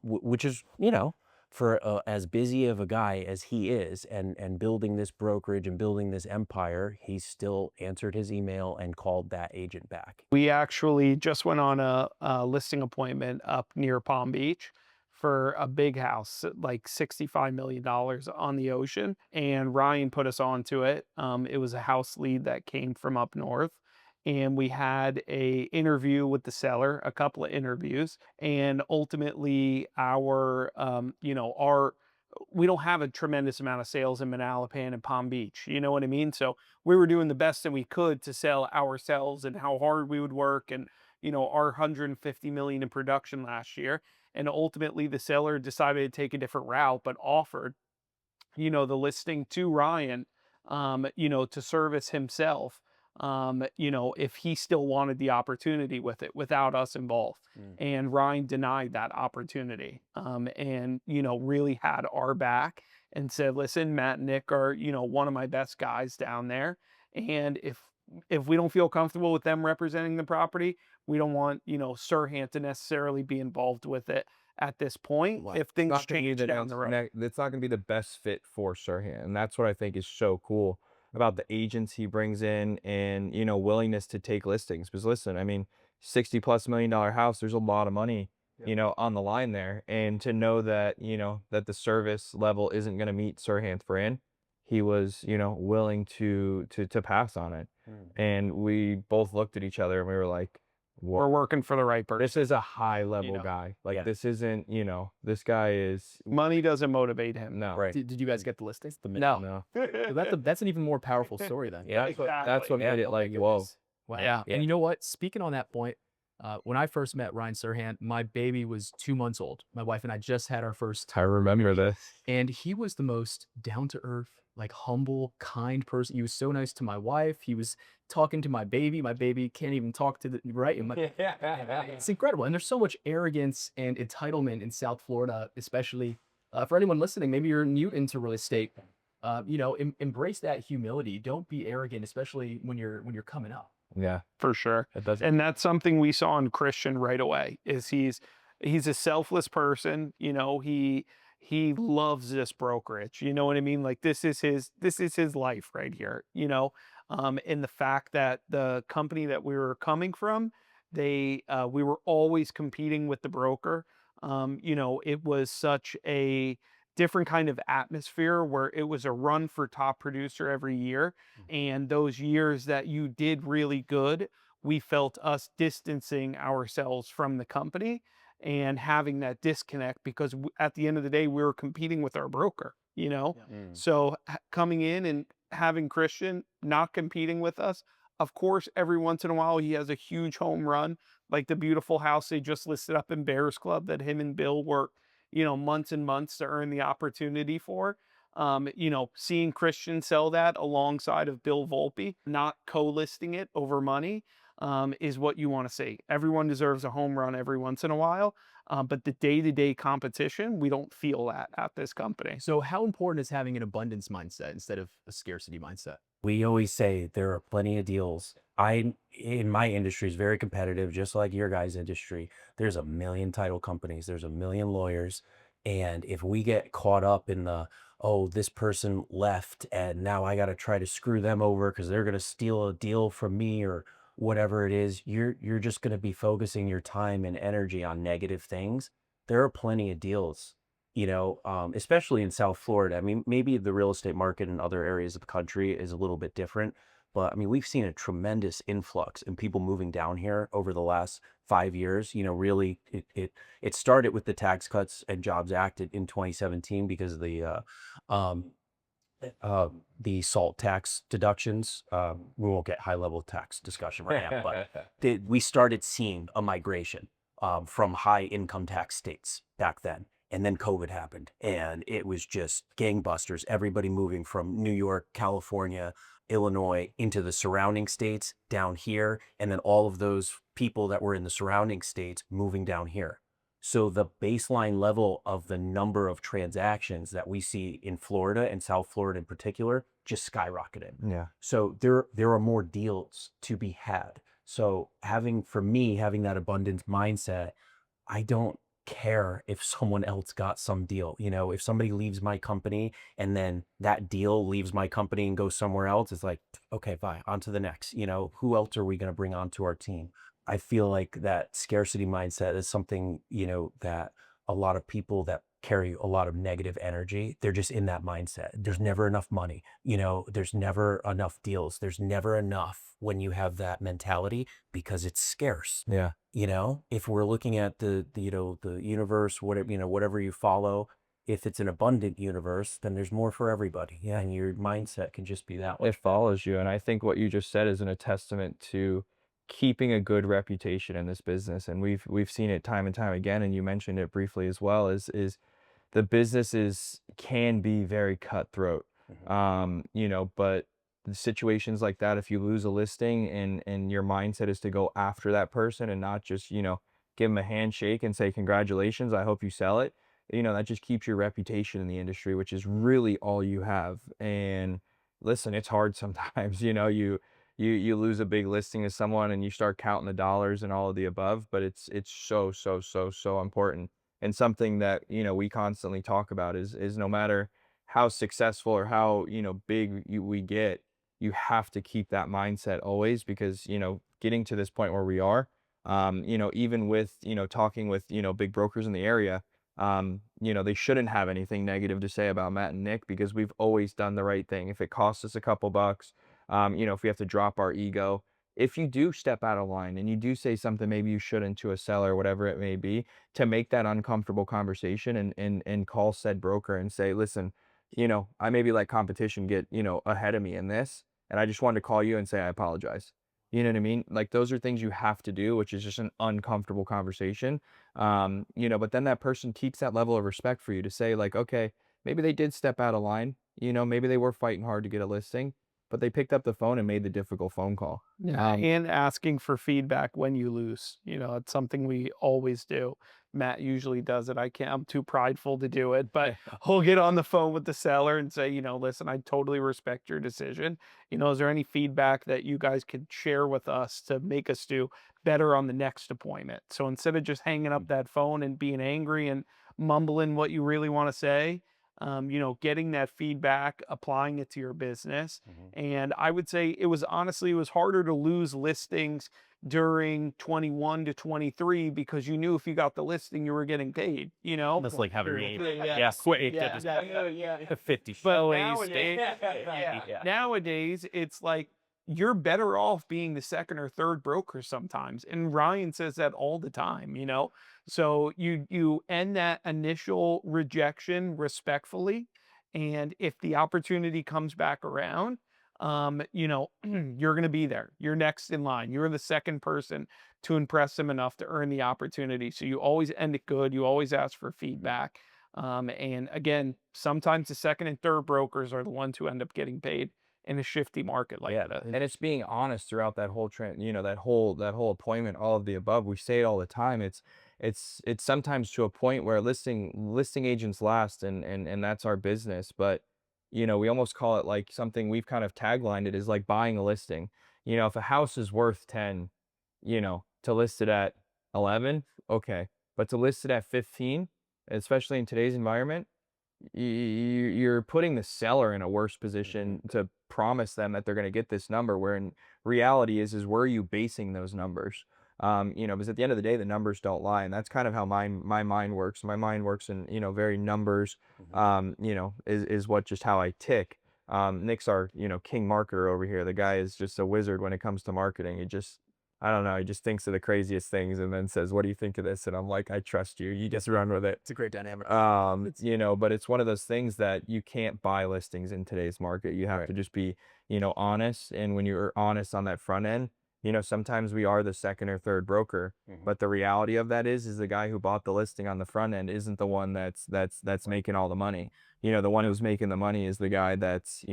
which is, for as busy of a guy as he is, and building this brokerage and building this empire, he still answered his email and called that agent back. We actually just went on a listing appointment up near Palm Beach for a big house, like $65 million on the ocean. And Ryan put us onto it. It was a house lead that came from up north. And we had a interview with the seller, a couple of interviews, and ultimately we don't have a tremendous amount of sales in Manalapan and Palm Beach. You know what I mean? So we were doing the best that we could to sell ourselves, and how hard we would work, and our 150 million in production last year. And ultimately the seller decided to take a different route, but offered, the listing to Ryan, to service himself, if he still wanted the opportunity with it without us involved. And Ryan denied that opportunity, and, really had our back and said, listen, Matt and Nick are, one of my best guys down there. And if we don't feel comfortable with them representing the property, we don't want, Sirhan to necessarily be involved with it. at this point Right. if things Not gonna be change the down the road. it's not gonna be the best fit for Sirhan, and that's what I think is so cool about the agents he brings in and, you know, willingness to take listings. Because listen, I mean, $60+ million house, there's a lot of money, you know, on the line there, and to know that, you know, that the service level isn't gonna meet Sirhan's brand, he was, you know, willing to pass on it. And we both looked at each other and we were like, We're working for the right person. this is a high level know? guy. Like Yeah. this isn't, you know, this guy is Money doesn't motivate him. no. Right. Did you guys get the listings? No. No. So that's an even more powerful story then. Yeah. That's what made it Oh my like, whoa. goodness. Wow. Yeah. And you know what? Speaking on that point, when I first met Ryan Sirhan, my baby was 2 months old. My wife and I just had our first, I remember this. and he was the most down to earth, like humble, kind person. He was so nice to my wife. He was talking to my baby. My baby can't even talk to the right. And it's incredible. And there's so much arrogance and entitlement in South Florida, especially for anyone listening. Maybe you're new into real estate. You know, embrace that humility. Don't be arrogant, especially when you're coming up. Yeah. For sure. It doesn't. And that's something we saw in Christian right away. Is he's a selfless person. You know, he loves this brokerage. You know what I mean? Like this is his life right here. You know, and the fact that the company that we were coming from, we were always competing with the broker. You know, it was such a different kind of atmosphere where it was a run for top producer every year. And those years that you did really good, we felt us distancing ourselves from the company and having that disconnect because at the end of the day, we were competing with our broker, you know? So coming in and having Christian not competing with us, of course, every once in a while, he has a huge home run, like the beautiful house they just listed up in Bears Club that him and Bill worked, you know, months and months to earn the opportunity for. You know, seeing Christian sell that alongside of Bill Volpe, not co-listing it over money, is what you want to see. Everyone deserves a home run every once in a while, but the day-to-day competition, we don't feel that at this company. So how important is having an abundance mindset instead of a scarcity mindset? We always say there are plenty of deals. In my industry is very competitive, just like your guys' industry. There's a million title companies, there's a million lawyers. And if we get caught up in the, oh, this person left and now I got to try to screw them over because they're going to steal a deal from me or whatever it is, you're just going to be focusing your time and energy on negative things. There are plenty of deals, you know, especially in South Florida. I mean, maybe the real estate market in other areas of the country is a little bit different, but I mean, we've seen a tremendous influx in people moving down here over the last 5 years. You know, really, it started with the Tax Cuts and Jobs Act in 2017 because of the SALT tax deductions. We won't get high level tax discussion right now, but we started seeing a migration from high income tax states back then. And then COVID happened and it was just gangbusters. Everybody moving from New York, California, Illinois into the surrounding states down here. And then all of those people that were in the surrounding states moving down here. So the baseline level of the number of transactions that we see in Florida and South Florida in particular just skyrocketed. Yeah. So there are more deals to be had. So for me, having that abundance mindset, I don't care if someone else got some deal. You know, if somebody leaves my company and then that deal leaves my company and goes somewhere else, it's like, okay, fine, on to the next. You know, who else are we going to bring onto our team? I feel like that scarcity mindset is something, you know, that a lot of people that carry a lot of negative energy, they're just in that mindset. There's never enough money, you know, there's never enough deals. There's never enough when you have that mentality because it's scarce. Yeah. You know, if we're looking at the universe, whatever, you know, whatever you follow, if it's an abundant universe, then there's more for everybody. Yeah. And your mindset can just be that way. It follows you. And I think what you just said is a testament to keeping a good reputation in this business. And we've seen it time and time again. And you mentioned it briefly as well, is the businesses can be very cutthroat. You know, but situations like that, if you lose a listing and your mindset is to go after that person and not just, you know, give them a handshake and say, congratulations, I hope you sell it. You know, that just keeps your reputation in the industry, which is really all you have. And listen, it's hard sometimes, you know, you lose a big listing to someone and you start counting the dollars and all of the above, but it's so important. And something that, we constantly talk about is no matter how successful or how, big we get, you have to keep that mindset always, because, getting to this point where we are, even with, talking with, big brokers in the area, they shouldn't have anything negative to say about Matt and Nick, because we've always done the right thing. If it costs us a couple bucks, if we have to drop our ego, if you do step out of line and you do say something maybe you shouldn't to a seller, whatever it may be, to make that uncomfortable conversation and call said broker and say, listen, I maybe let competition get, ahead of me in this, and I just wanted to call you and say I apologize. You know what I mean? Like, those are things you have to do, which is just an uncomfortable conversation. But then that person keeps that level of respect for you to say, like, okay, maybe they did step out of line, maybe they were fighting hard to get a listing, but they picked up the phone and made the difficult phone call. Yeah, and asking for feedback when you lose. It's something we always do. Matt usually does it. I'm too prideful to do it, but he'll get on the phone with the seller and say, listen, I totally respect your decision. Is there any feedback that you guys could share with us to make us do better on the next appointment? So instead of just hanging up that phone and being angry and mumbling what you really want to say, getting that feedback, applying it to your business. And I would say it was harder to lose listings during 21 to 23 because you knew if you got the listing, you were getting paid, That's like having quick. Yeah. 50. But nowadays, it's like you're better off being the second or third broker sometimes. And Ryan says that all the time, So you end that initial rejection respectfully. And if the opportunity comes back around, you're going to be there. You're next in line. You're the second person to impress them enough to earn the opportunity. So you always end it good. You always ask for feedback. And again, sometimes the second and third brokers are the ones who end up getting paid in a shifty market like that. And it's being honest throughout that whole that whole appointment, all of the above. We say it all the time. It's sometimes to a point where listing agents last, and that's our business. But we almost call it like something we've kind of taglined it is like buying a listing. If a house is worth 10, to list it at 11, okay, but to list it at 15, especially in today's environment, you're putting the seller in a worse position to promise them that they're going to get this number, where in reality is where are you basing those numbers? Because at the end of the day, the numbers don't lie, and that's kind of how my mind works. My mind works in very numbers. Is what just how I tick. Nick's our king marketer over here. The guy is just a wizard when it comes to marketing. I don't know. He just thinks of the craziest things and then says, "What do you think of this?" And I'm like, "I trust you. You just run with it." It's a great dynamic. But it's one of those things that you can't buy listings in today's market. You have to just be, honest. And when you're honest on that front end, sometimes we are the second or third broker, but the reality of that is the guy who bought the listing on the front end isn't the one that's making all the money. The one who's making the money is the guy that's,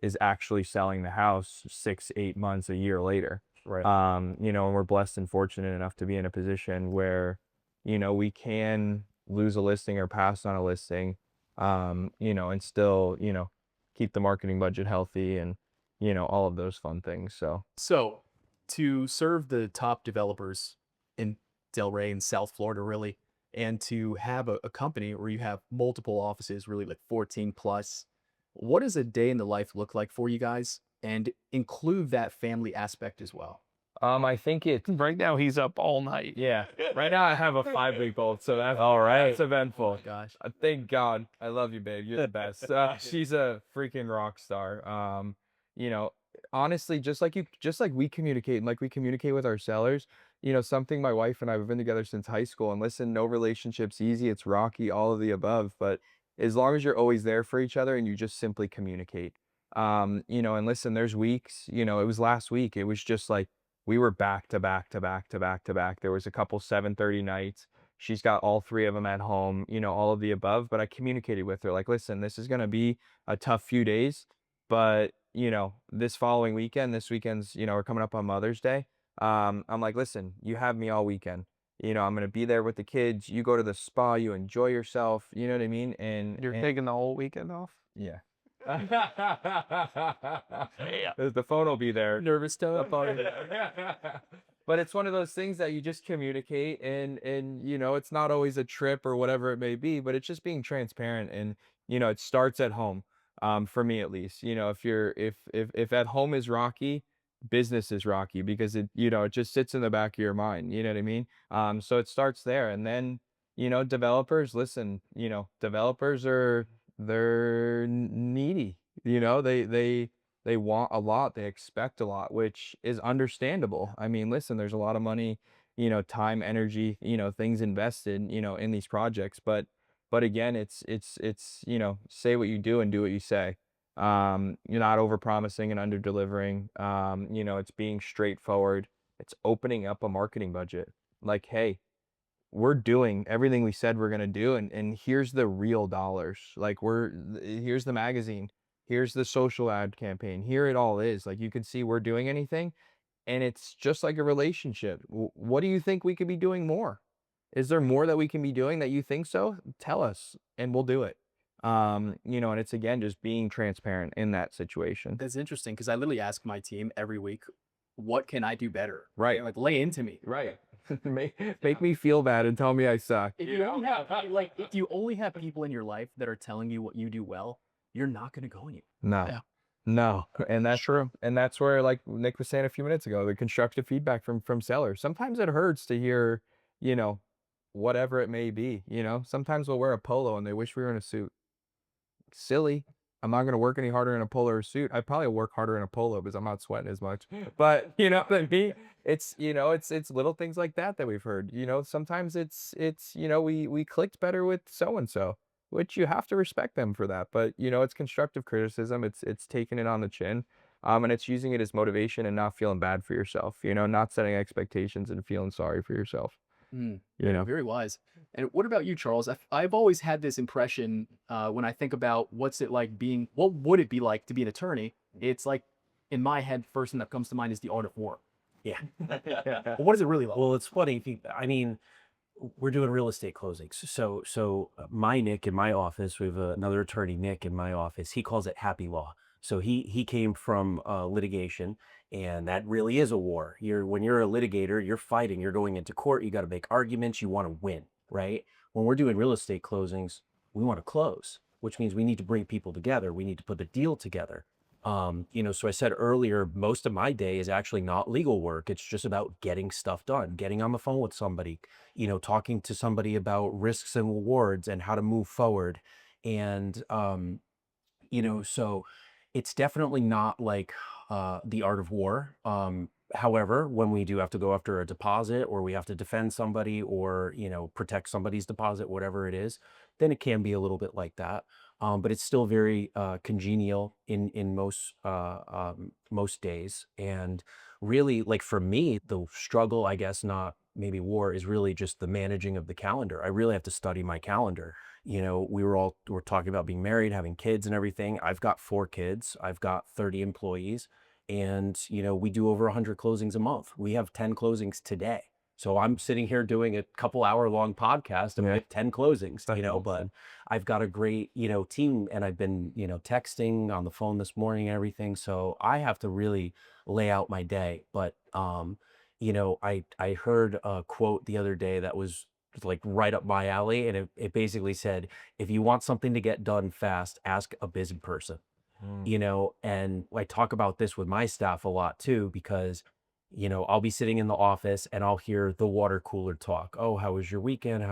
is actually selling the house 6, 8 months, a year later. Right. And we're blessed and fortunate enough to be in a position where, we can lose a listing or pass on a listing, and still, keep the marketing budget healthy and, all of those fun things. So to serve the top developers in Delray and South Florida, really, and to have a company where you have multiple offices, really like 14 plus, what does a day in the life look like for you guys? And include that family aspect as well. I think Right now he's up all night. yeah. Right now I have a 5-week-old, so that's All right. That's eventful. Oh my gosh. Thank God. I love you, babe. You're the best. She's a freaking rock star. Honestly, just like we communicate, and like we communicate with our sellers, something my wife and I have been together since high school, and listen, no relationship's easy. It's rocky, all of the above, but as long as you're always there for each other and you just simply communicate, and listen, there's weeks, it was last week. It was just like, we were back to back to back to back to back. There was a couple 7:30 nights. She's got all 3 of them at home, all of the above. But I communicated with her, like, listen, this is going to be a tough few days, but this following weekend, this weekend's, we're coming up on Mother's Day. I'm like, listen, you have me all weekend. I'm going to be there with the kids. You go to the spa, you enjoy yourself. You know what I mean? And You're taking the whole weekend off? yeah. The phone will be there. Nervous tone. but it's one of those things that you just communicate, and you know, it's not always a trip or whatever it may be, but it's just being transparent. And you know, it starts at home. For me at least, you know, if at home is rocky, business is rocky, because it, you know, it just sits in the back of your mind, you know what I mean? So it starts there. And then, you know, developers, listen, you know, developers are, they're needy, you know, they want a lot, they expect a lot, which is understandable. I mean, listen, there's a lot of money, you know, time, energy, you know, things invested, you know, in these projects. But again, it's, you know, say what you do and do what you say. You're not over promising and under delivering. You know, it's being straightforward. It's opening up a marketing budget. Like, hey, we're doing everything we said we're gonna do, and here's the real dollars. Like, here's the magazine, here's the social ad campaign, here it all is. Like, you can see we're doing anything, and it's just like a relationship. What do you think we could be doing more? Is there more that we can be doing that you think so? Tell us, and we'll do it. You know, and it's again just being transparent in that situation. That's interesting because I literally ask my team every week, what can I do better? Right. Like, lay into me. Right. Make me feel bad and tell me I suck. If you only have like if you only have people in your life that are telling you what you do well, you're not going to go anywhere. No. Yeah. No. And that's True. and that's where, like Nick was saying a few minutes ago, the constructive feedback from sellers. Sometimes it hurts to hear, you know, whatever it may be, you know. Sometimes we'll wear a polo and they wish we were in a suit. Silly. I'm not gonna work any harder in a polo or suit. I'd probably work harder in a polo because I'm not sweating as much. But you know what I mean? It's, you know, it's little things like that that we've heard. You know, sometimes it's you know, we clicked better with so and so, which you have to respect them for that. But you know, it's constructive criticism. It's taking it on the chin. And it's using it as motivation and not feeling bad for yourself. You know, not setting expectations and feeling sorry for yourself. Mm, You know. very wise. And what about you, Charles? I've always had this impression when I think about what would it be like to be an attorney? It's like, in my head, first thing that comes to mind is the art of war. Yeah. But what is it really like? Well, it's funny. I mean, we're doing real estate closings. So my Nick in my office, we have another attorney, Nick, in my office. He calls it happy law. So he came from litigation, and that really is a war. When you're a litigator, you're fighting. You're going into court. You got to make arguments. You want to win, right? When we're doing real estate closings, we want to close, which means we need to bring people together. We need to put a deal together. You know, so I said earlier, most of my day is actually not legal work. It's just about getting stuff done, getting on the phone with somebody, you know, talking to somebody about risks and rewards and how to move forward. And, you know, so it's definitely not like the art of war. However, when we do have to go after a deposit, or we have to defend somebody, or, you know, protect somebody's deposit, whatever it is, then it can be a little bit like that. But it's still very congenial in most days. And really, like for me, the struggle, I guess, not maybe war, is really just the managing of the calendar. I really have to study my calendar. You know, we're talking about being married, having kids and everything. I've got 4 kids. I've got 30 employees. And, you know, we do over 100 closings a month. We have 10 closings today. So I'm sitting here doing a couple hour long podcast and we have 10 closings, you know, but I've got a great, you know, team, and I've been, you know, texting on the phone this morning and everything. So I have to really lay out my day. But, you know, I heard a quote the other day that was like right up my alley. And it basically said, if you want something to get done fast, ask a busy person. You know, and I talk about this with my staff a lot too, because, you know, I'll be sitting in the office and I'll hear the water cooler talk. Oh, how was your weekend?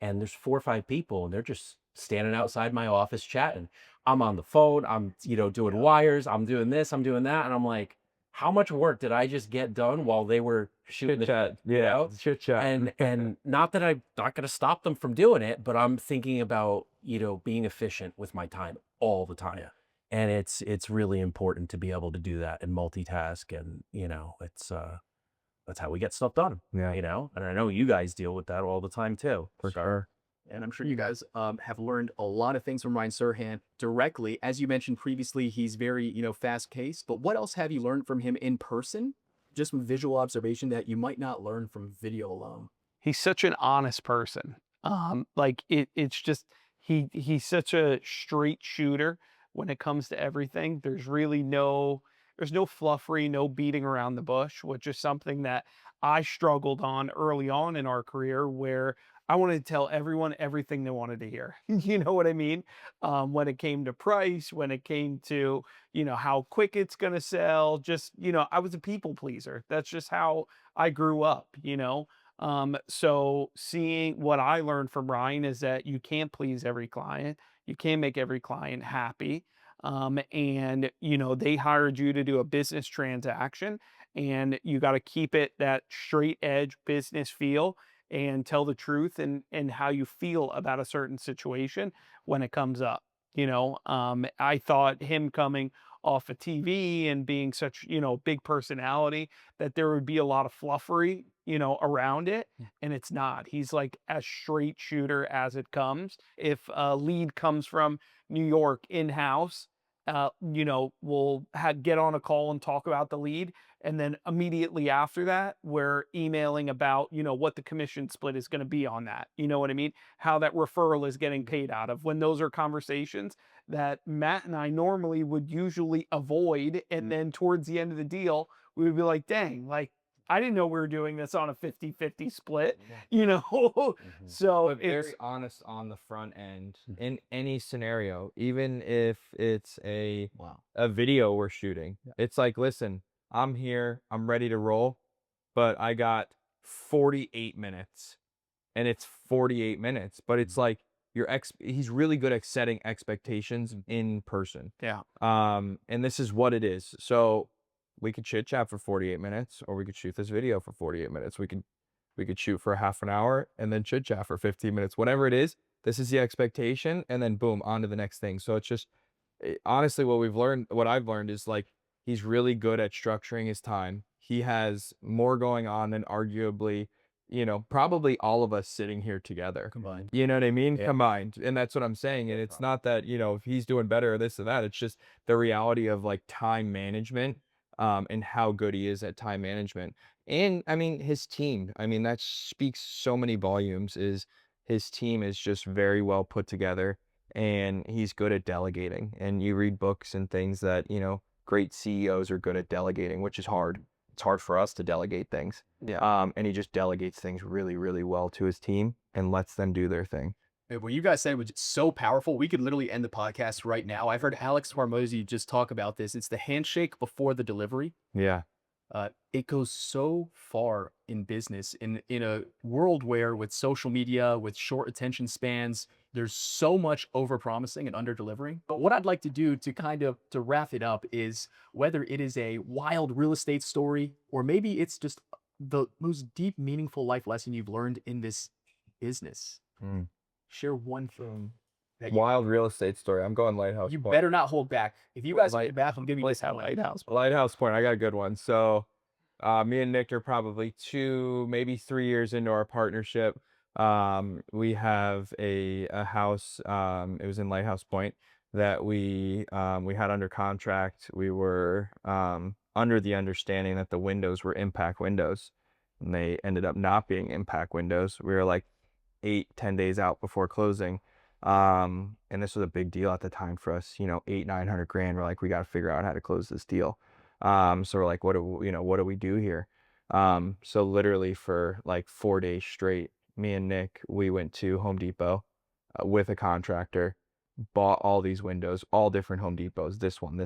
And there's 4 or 5 people and they're just standing outside my office chatting. I'm on the phone. I'm, you know, doing wires. I'm doing this. I'm doing that. And I'm like, how much work did I just get done while they were shooting the Chat. you Yeah. know? Chit chat. And not that I'm not going to stop them from doing it, but I'm thinking about, you know, being efficient with my time all the time. And it's really important to be able to do that and multitask. And, you know, that's how we get stuff done. Yeah. You know, and I know you guys deal with that all the time too. For sure. And I'm sure you guys have learned a lot of things from Ryan Serhant directly. As you mentioned previously, he's very, you know, fast-paced. But what else have you learned from him in person, just from visual observation, that you might not learn from video alone? He's such an honest person. Like it's just he's such a straight shooter when it comes to everything. There's really no there's no fluffery, no beating around the bush, which is something that I struggled on early on in our career, where I wanted to tell everyone everything they wanted to hear. You know what I mean? When it came to price, when it came to, how quick it's going to sell, just, I was a people pleaser. That's just how I grew up. So seeing what I learned from Ryan is that you can't please every client. You can't make every client happy. And they hired you to do a business transaction, and you got to keep it that straight edge business feel and tell the truth and how you feel about a certain situation when it comes up. I thought him coming off of TV and being such, big personality, that there would be a lot of fluffery, around it. And it's not. He's like as straight shooter as it comes. If a lead comes from New York in-house, we'll get on a call and talk about the lead. And then immediately after that, we're emailing about, what the commission split is going to be on that. You know what I mean? How that referral is getting paid out of. When those are conversations that Matt and I normally would usually avoid. And then towards the end of the deal, we would be like, dang, like, I didn't know we were doing this on a 50-50 split, So But very honest on the front end in any scenario, even if it's a video we're shooting. It's like, listen, I'm here, I'm ready to roll, but I got 48 minutes, and it's 48 minutes, but it's like he's really good at setting expectations in person. Yeah. And this is what it is. So we could chit chat for 48 minutes, or we could shoot this video for 48 minutes. We could shoot for half an hour and then chit chat for 15 minutes, whatever it is. This is the expectation, and then boom, on to the next thing. So it's just, honestly, what I've learned is like, he's really good at structuring his time. He has more going on than arguably, probably all of us sitting here together Combined. You know what I mean? Yeah. Combined. And that's what I'm saying. And it's not that, if he's doing better or this or that, it's just the reality of like time management, and how good he is at time management. And I mean, his team, that speaks so many volumes. Is his team is just very well put together, and he's good at delegating. And you read books and things that, great CEOs are good at delegating, which is hard. It's hard for us to delegate things. Yeah. And he just delegates things really, really well to his team and lets them do their thing. What you guys said was so powerful. We could literally end the podcast right now. I've heard Alex Hormozy just talk about this. It's the handshake before the delivery. Yeah. It goes so far in business in a world where, with social media, with short attention spans, there's so much over-promising and under-delivering. But what I'd like to do to wrap it up is, whether it is a wild real estate story, or maybe it's just the most deep, meaningful life lesson you've learned in this business. Share one thing. Wild real estate story. I'm going Lighthouse You Point. better not hold back. If you guys hold back, I'm giving you this Lighthouse. Lighthouse Point. I got a good one. So, me and Nick are probably 2, maybe 3 years into our partnership. We have a house. It was in Lighthouse Point that we had under contract. We were under the understanding that the windows were impact windows, and they ended up not being impact windows. We were like 8-10 days out before closing. And this was a big deal at the time for us, 800-900 grand. We're like, we got to figure out how to close this deal. So we're like, what do we do here? So literally for like 4 days straight, me and Nick, we went to Home Depot with a contractor, bought all these windows, all different Home Depots, this one,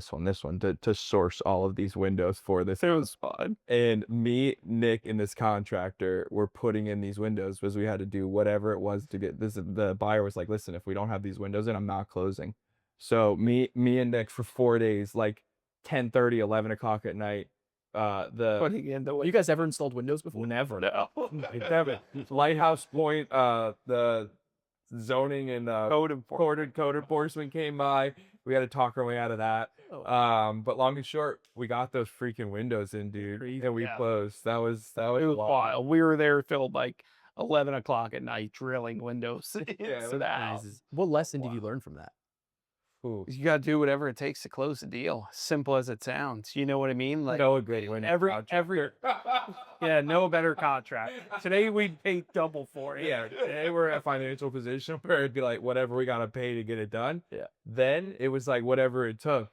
to source all of these windows for this. It was fun. And me, Nick, and this contractor were putting in these windows because we had to do whatever it was to get this. The buyer was like, listen, if we don't have these windows in, I'm not closing. So me and Nick for 4 days, like 10:30, 11 o'clock at night, Putting in the You guys ever installed windows before? never. No. Never. Lighthouse Point, the zoning and Code enforcement came by. We had to talk our way out of that. But long and short, we got those freaking windows in, dude, and we closed. That was It was wild. We were there till like 11 o'clock at night drilling windows into the house. What lesson did you learn from that? Ooh. You got to do whatever it takes to close the deal. Simple as it sounds. You know what I mean? Like, No agreement. every yeah, no better contract. Today we'd pay double for it. Yeah, today we're at a financial position where it'd be like whatever we gotta pay to get it done. Yeah. Then it was like whatever it took,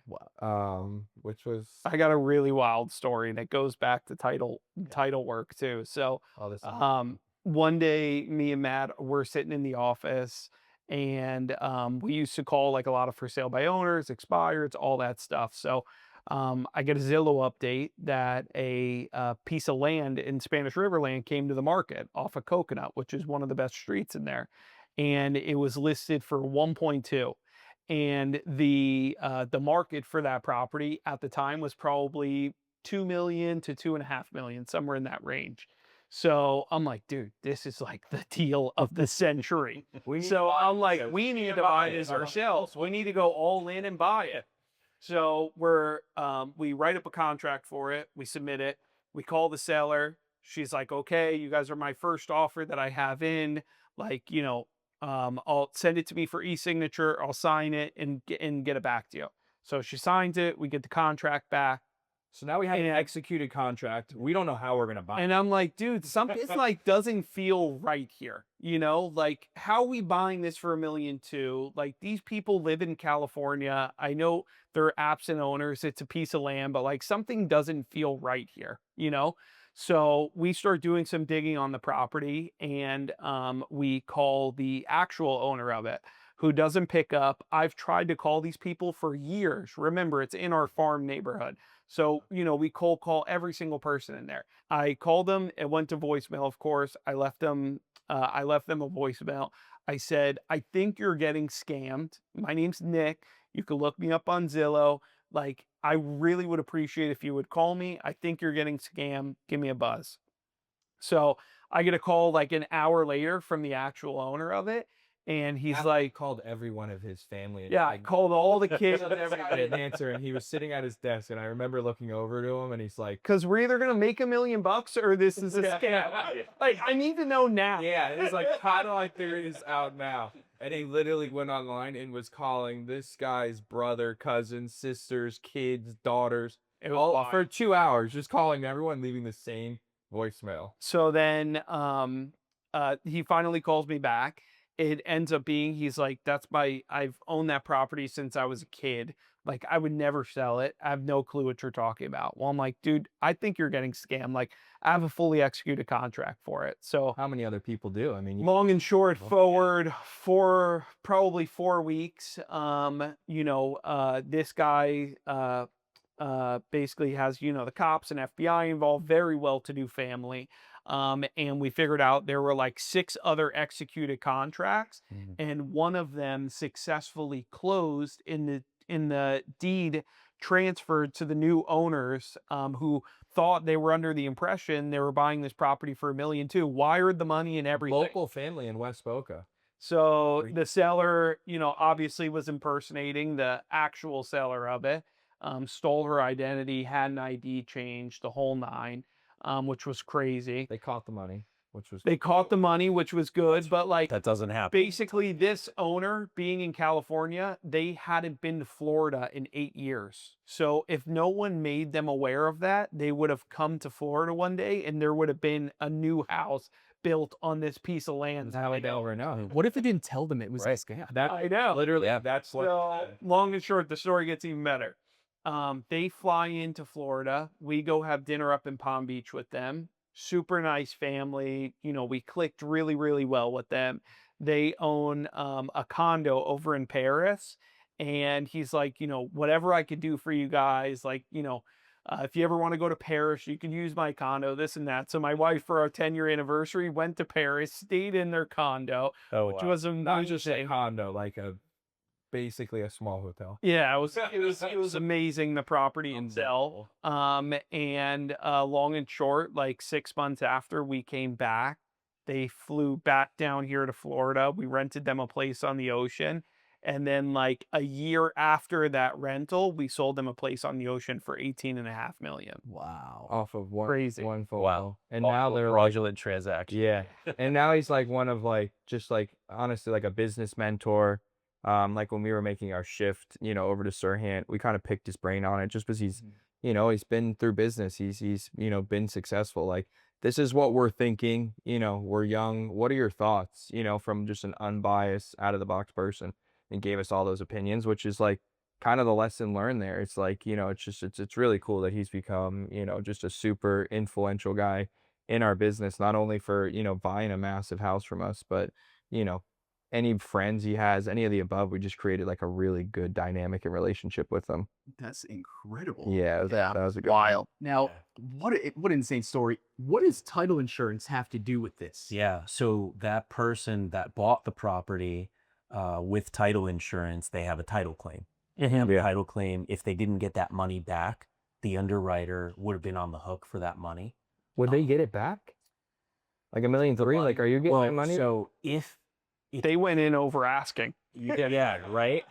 Which was I got a really wild story that goes back to title work too. So oh this one day me and Matt were sitting in the office, and we used to call like a lot of for sale by owners, expireds, all that stuff. So I get a Zillow update that a piece of land in Spanish River Land came to the market off of Coconut, which is one of the best streets in there, and it was listed for 1.2. And the market for that property at the time was probably 2 million to 2.5 million, somewhere in that range. So I'm like, dude, this is like the deal of the century. So I'm like, we need to buy this ourselves. We need to go all in and buy it. So we write up a contract for it. We submit it. We call the seller. She's like, okay, you guys are my first offer that I have in. Like, I'll send it to me for e-signature. I'll sign it and get it back to you. So she signs it. We get the contract back. So now we have an executed contract. We don't know how we're gonna buy it. And I'm like, dude, something like doesn't feel right here. Like how are we buying this for $1.2 million? Like these people live in California. I know they're absent owners. It's a piece of land, but like something doesn't feel right here, So we start doing some digging on the property, and we call the actual owner of it, who doesn't pick up. I've tried to call these people for years. Remember, it's in our farm neighborhood. So, we cold call every single person in there. I called them. It went to voicemail, of course. I left them a voicemail. I said, I think you're getting scammed. My name's Nick. You can look me up on Zillow. Like, I really would appreciate if you would call me. I think you're getting scammed. Give me a buzz. So I get a call like an hour later from the actual owner of it. And he's like, called every one of his family. yeah, I called all the kids. Everybody didn't answer, and he was sitting at his desk, and I remember looking over to him, and he's like, because we're either gonna make $1 million or this is a scam. Like, I need to know now. yeah, he's like, how do I figure this out now? And he literally went online and was calling this guy's brother, cousins, sisters, kids, daughters, all for 2 hours, just calling everyone, leaving the same voicemail. So then he finally calls me back. It ends up being, he's like, I've owned that property since I was a kid. Like, I would never sell it. I have no clue what you're talking about. Well, I'm like, dude, I think you're getting scammed. Like, I have a fully executed contract for it. So How many other people do? I mean, long and short, forward for probably 4 weeks. This guy basically has, the cops and FBI involved, very well-to-do family. And we figured out there were like 6 other executed contracts, and one of them successfully closed in the deed transferred to the new owners, who thought they were under the impression they were buying this property for $1.2 million, wired the money and everything. local family in West Boca. So the seller, obviously was impersonating the actual seller of it, stole her identity, had an ID change, the whole nine. Which was crazy. They caught the money, which was good, but like That doesn't happen. basically this owner being in California, they hadn't been to Florida in 8 years. So if no one made them aware of that, they would have come to Florida one day and there would have been a new house built on this piece of land. That's how they never know. What if they didn't tell them it was a Right. scam? That I know. literally, that's what. So long and short, the story gets even better. They fly into Florida. We go have dinner up in Palm Beach with them. Super nice family. We clicked really, really well with them. They own a condo over in Paris. And he's like, whatever I could do for you guys, like, if you ever want to go to Paris, you can use my condo, this and that. So my wife, for our 10-year anniversary, went to Paris, stayed in their condo, which was Not just a condo, like basically a small hotel. Yeah, it was amazing, the property itself. And long and short, like 6 months after we came back, they flew back down here to Florida. We rented them a place on the ocean. And then like a year after that rental, we sold them a place on the ocean for $18.5 million. Wow. Off of one Crazy. one phone Wow. call. And now they're like, fraudulent transaction. yeah. And now he's like one of like, just like, honestly, like a business mentor. Like when we were making our shift, over to Sirene, we kind of picked his brain on it just because he's, he's been through business. He's been successful. Like, this is what we're thinking. We're young. What are your thoughts, from just an unbiased, out of the box person, and gave us all those opinions, which is like, kind of the lesson learned there. It's like, it's really cool that he's become, just a super influential guy in our business, not only for, buying a massive house from us, but, you know, any friends he has, any of the above, we just created like a really good dynamic and relationship with them. That's incredible. Yeah, Yeah, that was a good one. wild. Now, what an insane story. What does title insurance have to do with this? Yeah. So that person that bought the property with title insurance, they have a title claim. Mhm. Yeah. Title claim. If they didn't get that money back, the underwriter would have been on the hook for that money. Would they get it back? Like $1.3 million? Like, are you getting my money? So if They went in over asking. yeah, right.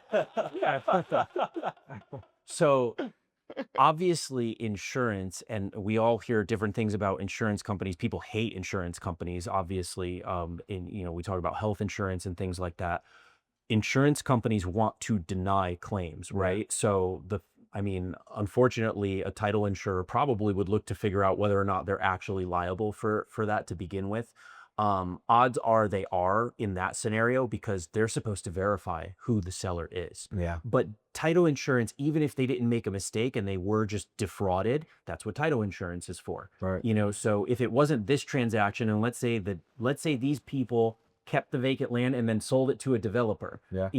So obviously insurance, and we all hear different things about insurance companies. People hate insurance companies, obviously. We talk about health insurance and things like that. Insurance companies want to deny claims, right? So unfortunately, a title insurer probably would look to figure out whether or not they're actually liable for that to begin with. Odds are they are in that scenario because they're supposed to verify who the seller is. Yeah. But title insurance, even if they didn't make a mistake and they were just defrauded, that's what title insurance is for. Right. So if it wasn't this transaction, and let's say these people kept the vacant land and then sold it to a developer, Yeah.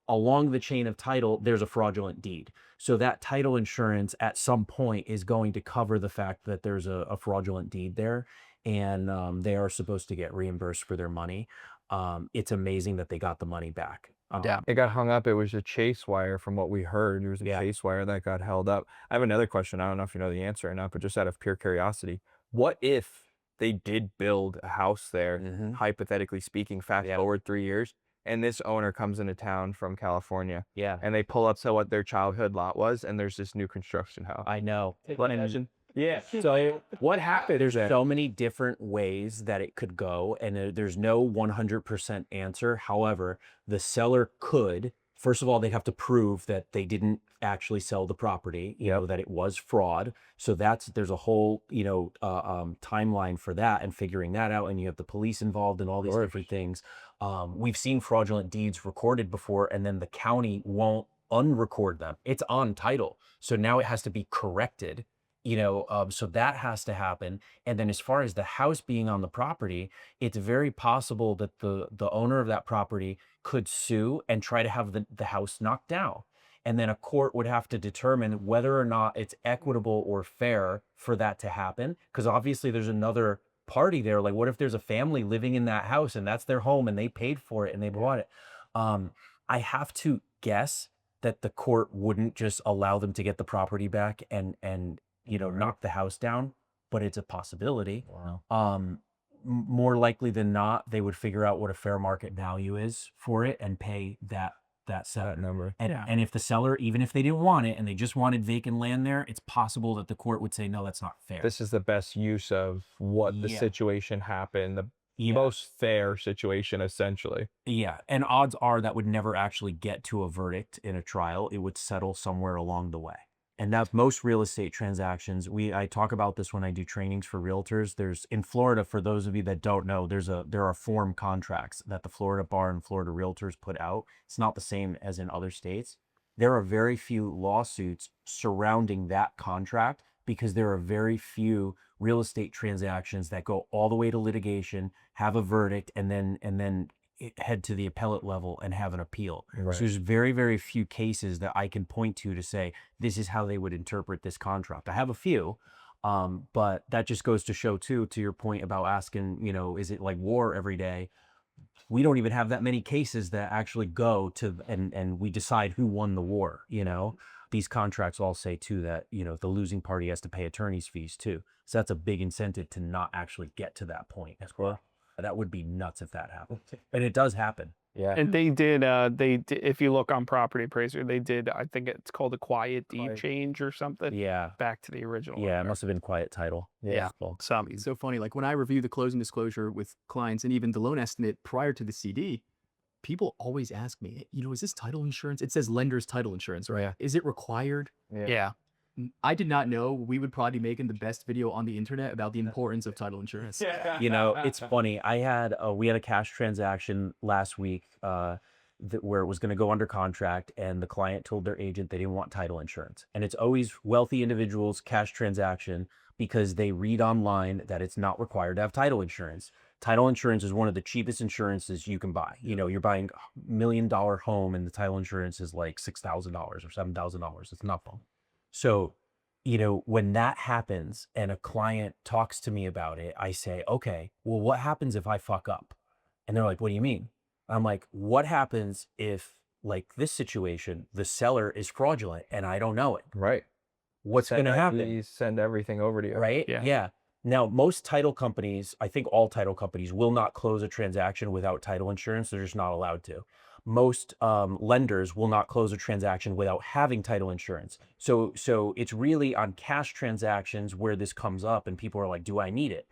along the chain of title, there's a fraudulent deed. So that title insurance at some point is going to cover the fact that there's a fraudulent deed there, and they are supposed to get reimbursed for their money. It's amazing that they got the money back. Yeah. It got hung up. It was a chase wire from what we heard. There was a Yeah. chase wire that got held up. I have another question. I don't know if you know the answer or not, but just out of pure curiosity, what if they did build a house there, Mhm. hypothetically speaking, fast Yeah. forward 3 years, and this owner comes into town from California, Yeah, and they pull up to what their childhood lot was, and there's this new construction house. I know. Imagine. Yeah. So what happened? There's so many different ways that it could go, and there's no 100% answer. However, the seller could, first of all, they'd have to prove that they didn't actually sell the property, that it was fraud. So there's a whole, timeline for that and figuring that out. And you have the police involved in all these different things. We've seen fraudulent deeds recorded before, and then the county won't unrecord them. It's on title. So now it has to be corrected. So that has to happen. And then as far as the house being on the property, it's very possible that the owner of that property could sue and try to have the house knocked down. And then a court would have to determine whether or not it's equitable or fair for that to happen. Because obviously there's another party there. Like, what if there's a family living in that house and that's their home and they paid for it and they bought it? I have to guess that the court wouldn't just allow them to get the property back and knock the house down, but it's a possibility. Wow. More likely than not, they would figure out what a fair market value is for it and pay that seller. That number. And if the seller, even if they didn't want it and they just wanted vacant land there, it's possible that the court would say, no, that's not fair. This is the best use of what the Yeah. situation happened, the Yeah. most fair situation, essentially. Yeah. And odds are that would never actually get to a verdict in a trial. It would settle somewhere along the way. And that's most real estate transactions. I talk about this when I do trainings for realtors. There's in Florida, for those of you that don't know, there are form contracts that the Florida Bar and Florida Realtors put out. It's not the same as in other states. There are very few lawsuits surrounding that contract because there are very few real estate transactions that go all the way to litigation, have a verdict, and then head to the appellate level and have an appeal. Right. So there's very, very few cases that I can point to say, this is how they would interpret this contract. I have a few, but that just goes to show too, to your point about asking, is it like war every day? We don't even have that many cases that actually go to, and we decide who won the war, These contracts all say too that, the losing party has to pay attorney's fees too. So that's a big incentive to not actually get to that point as well. That would be nuts if that happened. And it does happen. Yeah. And they did, if you look on Property Appraiser, they did, I think it's called a quiet deed change or something. Yeah. Back to the original. Yeah, it owner. must have been quiet title. Yeah. Well, It's so funny. Like when I review the closing disclosure with clients and even the loan estimate prior to the CD, people always ask me, is this title insurance? It says lender's title insurance, right? Yeah. Is it required? Yeah. I did not know we would probably be making the best video on the internet about the importance of title insurance. It's funny. We had a cash transaction last week. where it was going to go under contract, and the client told their agent they didn't want title insurance. And it's always wealthy individuals, cash transaction, because they read online that it's not required to have title insurance. Title insurance is one of the cheapest insurances you can buy. You know, you're buying $1 million home and the title insurance is like $6,000 or $7,000. It's nothing. So, you know, when that happens and a client talks to me about it, I say, okay, well, what happens if I fuck up? And they're like, what do you mean? I'm like, what happens if, like this situation, the seller is fraudulent and I don't know it? Right. What's going to happen? Please send everything over to you. Right? Yeah. Now, most title companies, I think all title companies will not close a transaction without title insurance. They're just not allowed to. Most lenders will not close a transaction without having title insurance. So it's really on cash transactions where this comes up and people are like, do I need it?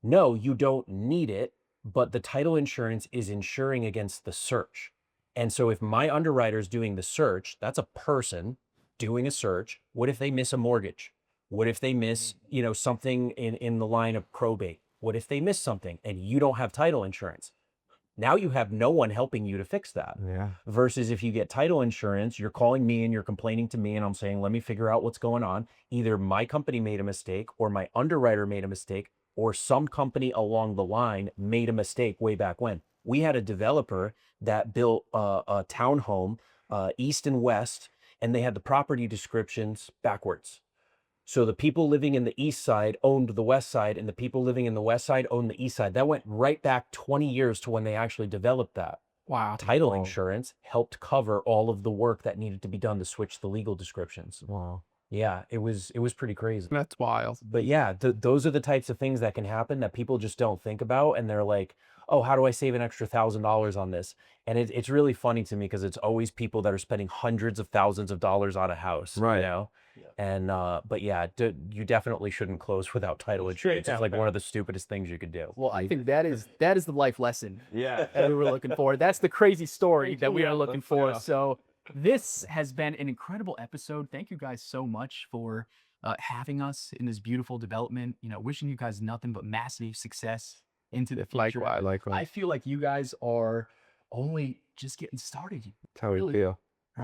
No, you don't need it, but the title insurance is insuring against the search. And so if my underwriter's doing the search, that's a person doing a search. What if they miss a mortgage? What if they miss, you know, something in the line of probate? What if they miss something and you don't have title insurance? Now you have no one helping you to fix that. Yeah. Versus if you get title insurance, you're calling me and you're complaining to me and I'm saying, let me figure out what's going on. Either my company made a mistake or my underwriter made a mistake or some company along the line made a mistake way back when. We had a developer that built a townhome, east and west, and they had the property descriptions backwards. So the people living in the east side owned the west side, and the people living in the west side owned the east side. That went right back 20 years to when they actually developed that. Wow. Title Wow. insurance helped cover all of the work that needed to be done to switch the legal descriptions. Wow. Yeah, it was pretty crazy. That's wild. But yeah, those are the types of things that can happen that people just don't think about, and they're like, oh, how do I save an extra $1,000 on this? And it's really funny to me because it's always people that are spending hundreds of thousands of dollars on a house, Right. you know? And but yeah, you definitely shouldn't close without title insurance. It's like one of the stupidest things you could do. Well, I think that is the life lesson Yeah. that we were looking for. That's the crazy story that we are Yeah, looking let's for. go. So this has been an incredible episode. Thank you guys so much for having us in this beautiful development. You know, wishing you guys nothing but massive success into the future. Likewise. I feel like you guys are only just getting started. That's how we Really? feel.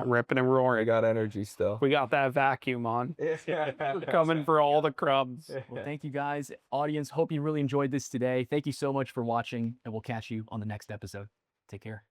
Ripping and I roaring. got energy still. We got that vacuum on. Yeah. Coming for all the crumbs. Well, thank you guys, audience. Hope you really enjoyed this today. Thank you so much for watching, and we'll catch you on the next episode. Take care.